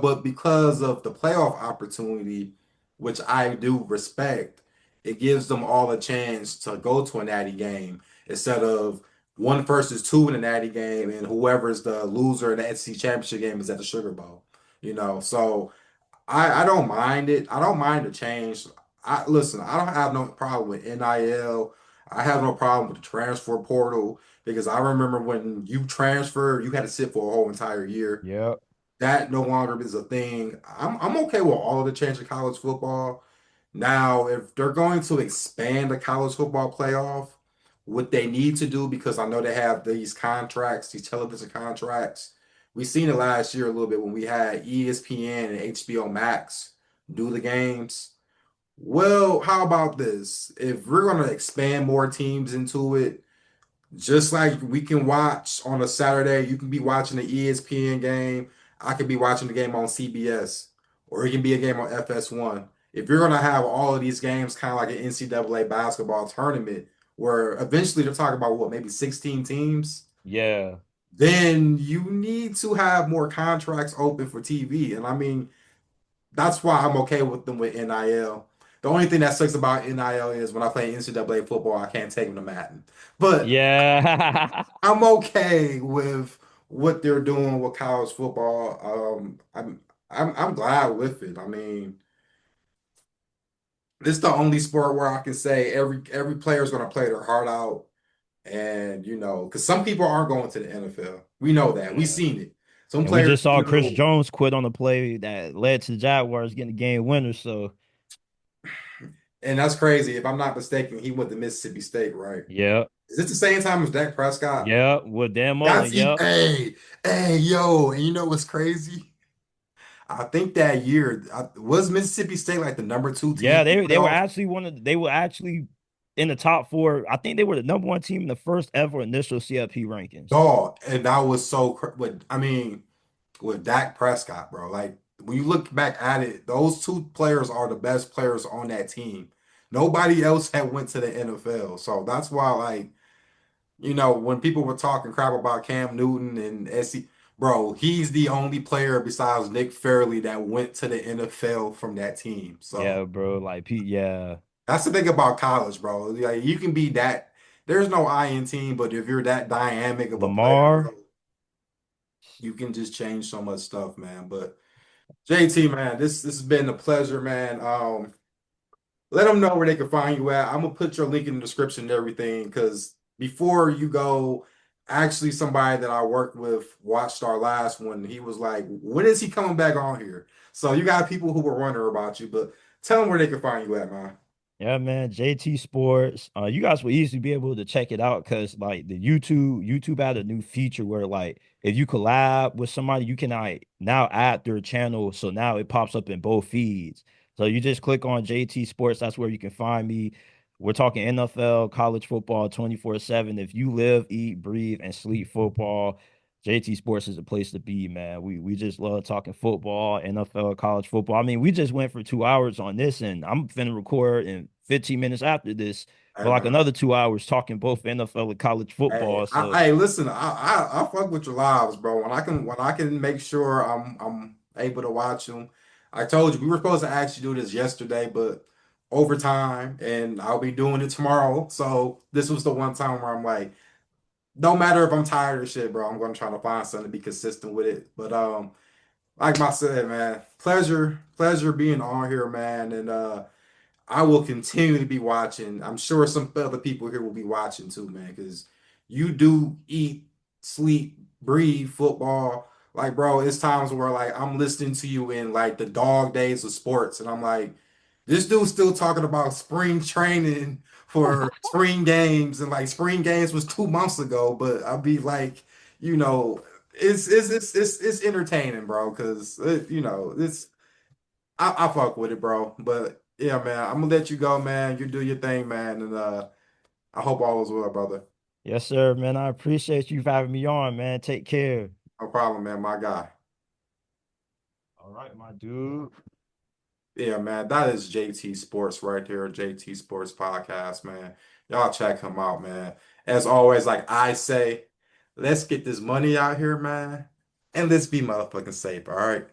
but because of the playoff opportunity, which I do respect, it gives them all a chance to go to a natty game instead of one versus two in a natty game and whoever's the loser in the SEC championship game is at the Sugar Bowl. So I don't mind it. I don't mind the change. Listen, I don't have no problem with NIL. I have no problem with the transfer portal because I remember when you transfer, you had to sit for a whole entire year. Yep. That no longer is a thing. I'm okay with all of the change of college football. Now, if they're going to expand the college football playoff, what they need to do, because I know they have these contracts, these television contracts. We seen it last year a little bit when we had ESPN and HBO Max do the games. Well, how about this? If we're going to expand more teams into it, just like we can watch on a Saturday, you can be watching the ESPN game. I could be watching the game on CBS, or it can be a game on FS1. If you're going to have all of these games kind of like an NCAA basketball tournament, where eventually they're talking about what, maybe 16 teams, Yeah. then you need to have more contracts open for TV. And I mean, that's why I'm okay with them with NIL. The only thing that sucks about NIL is when I play NCAA football, I can't take them to Madden. But Yeah. I'm okay with what they're doing with college football. I'm glad with it. I mean, this is the only sport where I can say every player is going to play their heart out, and because some people aren't going to the NFL. We know that. We've Yeah. seen it. Some And we players, just saw Chris Jones quit on the play that led to the Jaguars getting the game winner. So, and that's crazy. If I'm not mistaken, he went to Mississippi State, right? yeah. Is it the same time as Dak Prescott? Yeah. With Dan Mullen. That's he. Yep. Hey, yo, and you know what's crazy? I think that year was Mississippi State like the number two team Yeah. in the They were playoff. actually they were actually in the top four. I think they were the number one team in the first ever initial CFP rankings. Dog, and that was so. I mean, with Dak Prescott, bro. Like when you look back at it, those two players are the best players on that team. Nobody else had went to the NFL, so that's why, like, when people were talking crap about Cam Newton and SC, bro, he's the only player besides Nick Fairley that went to the NFL from that team. So Yeah, bro. Like Pete. Yeah. that's the thing about college, bro. Like you can be that. There's no I in team, but if you're that dynamic of a player, bro, Lamar. you can just change so much stuff, man. But JT, man, this has been a pleasure, man. Let them know where they can find you at. I'm gonna put your link in the description and everything because before you go, actually somebody that I worked with watched our last one. He was like, "When is he coming back on here?" So you got people who were wondering about you, but tell them where they can find you at, man. Yeah, man, JT Sports. You guys will easily be able to check it out because like the YouTube had a new feature where like if you collab with somebody, you can like now add their channel. So now it pops up in both feeds. So you just click on JT Sports, that's where you can find me. We're talking NFL, college football 24/7. If you live, eat, breathe, and sleep football, JT Sports is a place to be, man. We just love talking football, NFL, college football. I mean, we just went for 2 hours on this, and I'm finna record in 15 minutes after this Hey, for like man. another 2 hours talking both NFL and college Hey, football. So hey, listen, I fuck with your lives, bro. When I can make sure I'm able to watch them. I told you we were supposed to actually do this yesterday, but overtime, and I'll be doing it tomorrow. So this was the one time where I'm like, no matter if I'm tired or shit, bro, I'm gonna try to find something to be consistent with it. But like I said, man, pleasure being on here, man, and I will continue to be watching. I'm sure some other people here will be watching too, man, because you do eat, sleep, breathe football. Like, bro, it's times where like I'm listening to you in like the dog days of sports, and I'm like, this dude's still talking about spring training for spring games, and like spring games was 2 months ago, but I'll be like, you know, it's entertaining, bro, because it's I fuck with it, bro. But yeah, man, I'm gonna let you go, man. You do your thing, man, and I hope all is well, brother. yes, sir, man. I appreciate you for having me on, man. Take care. No problem, man, my guy. All right, my dude. Yeah, man, that is JT Sports right there, JT Sports Podcast, man. Y'all check him out, man. As always, like I say. Let's get this money out here, man. And let's be motherfucking safe, all right?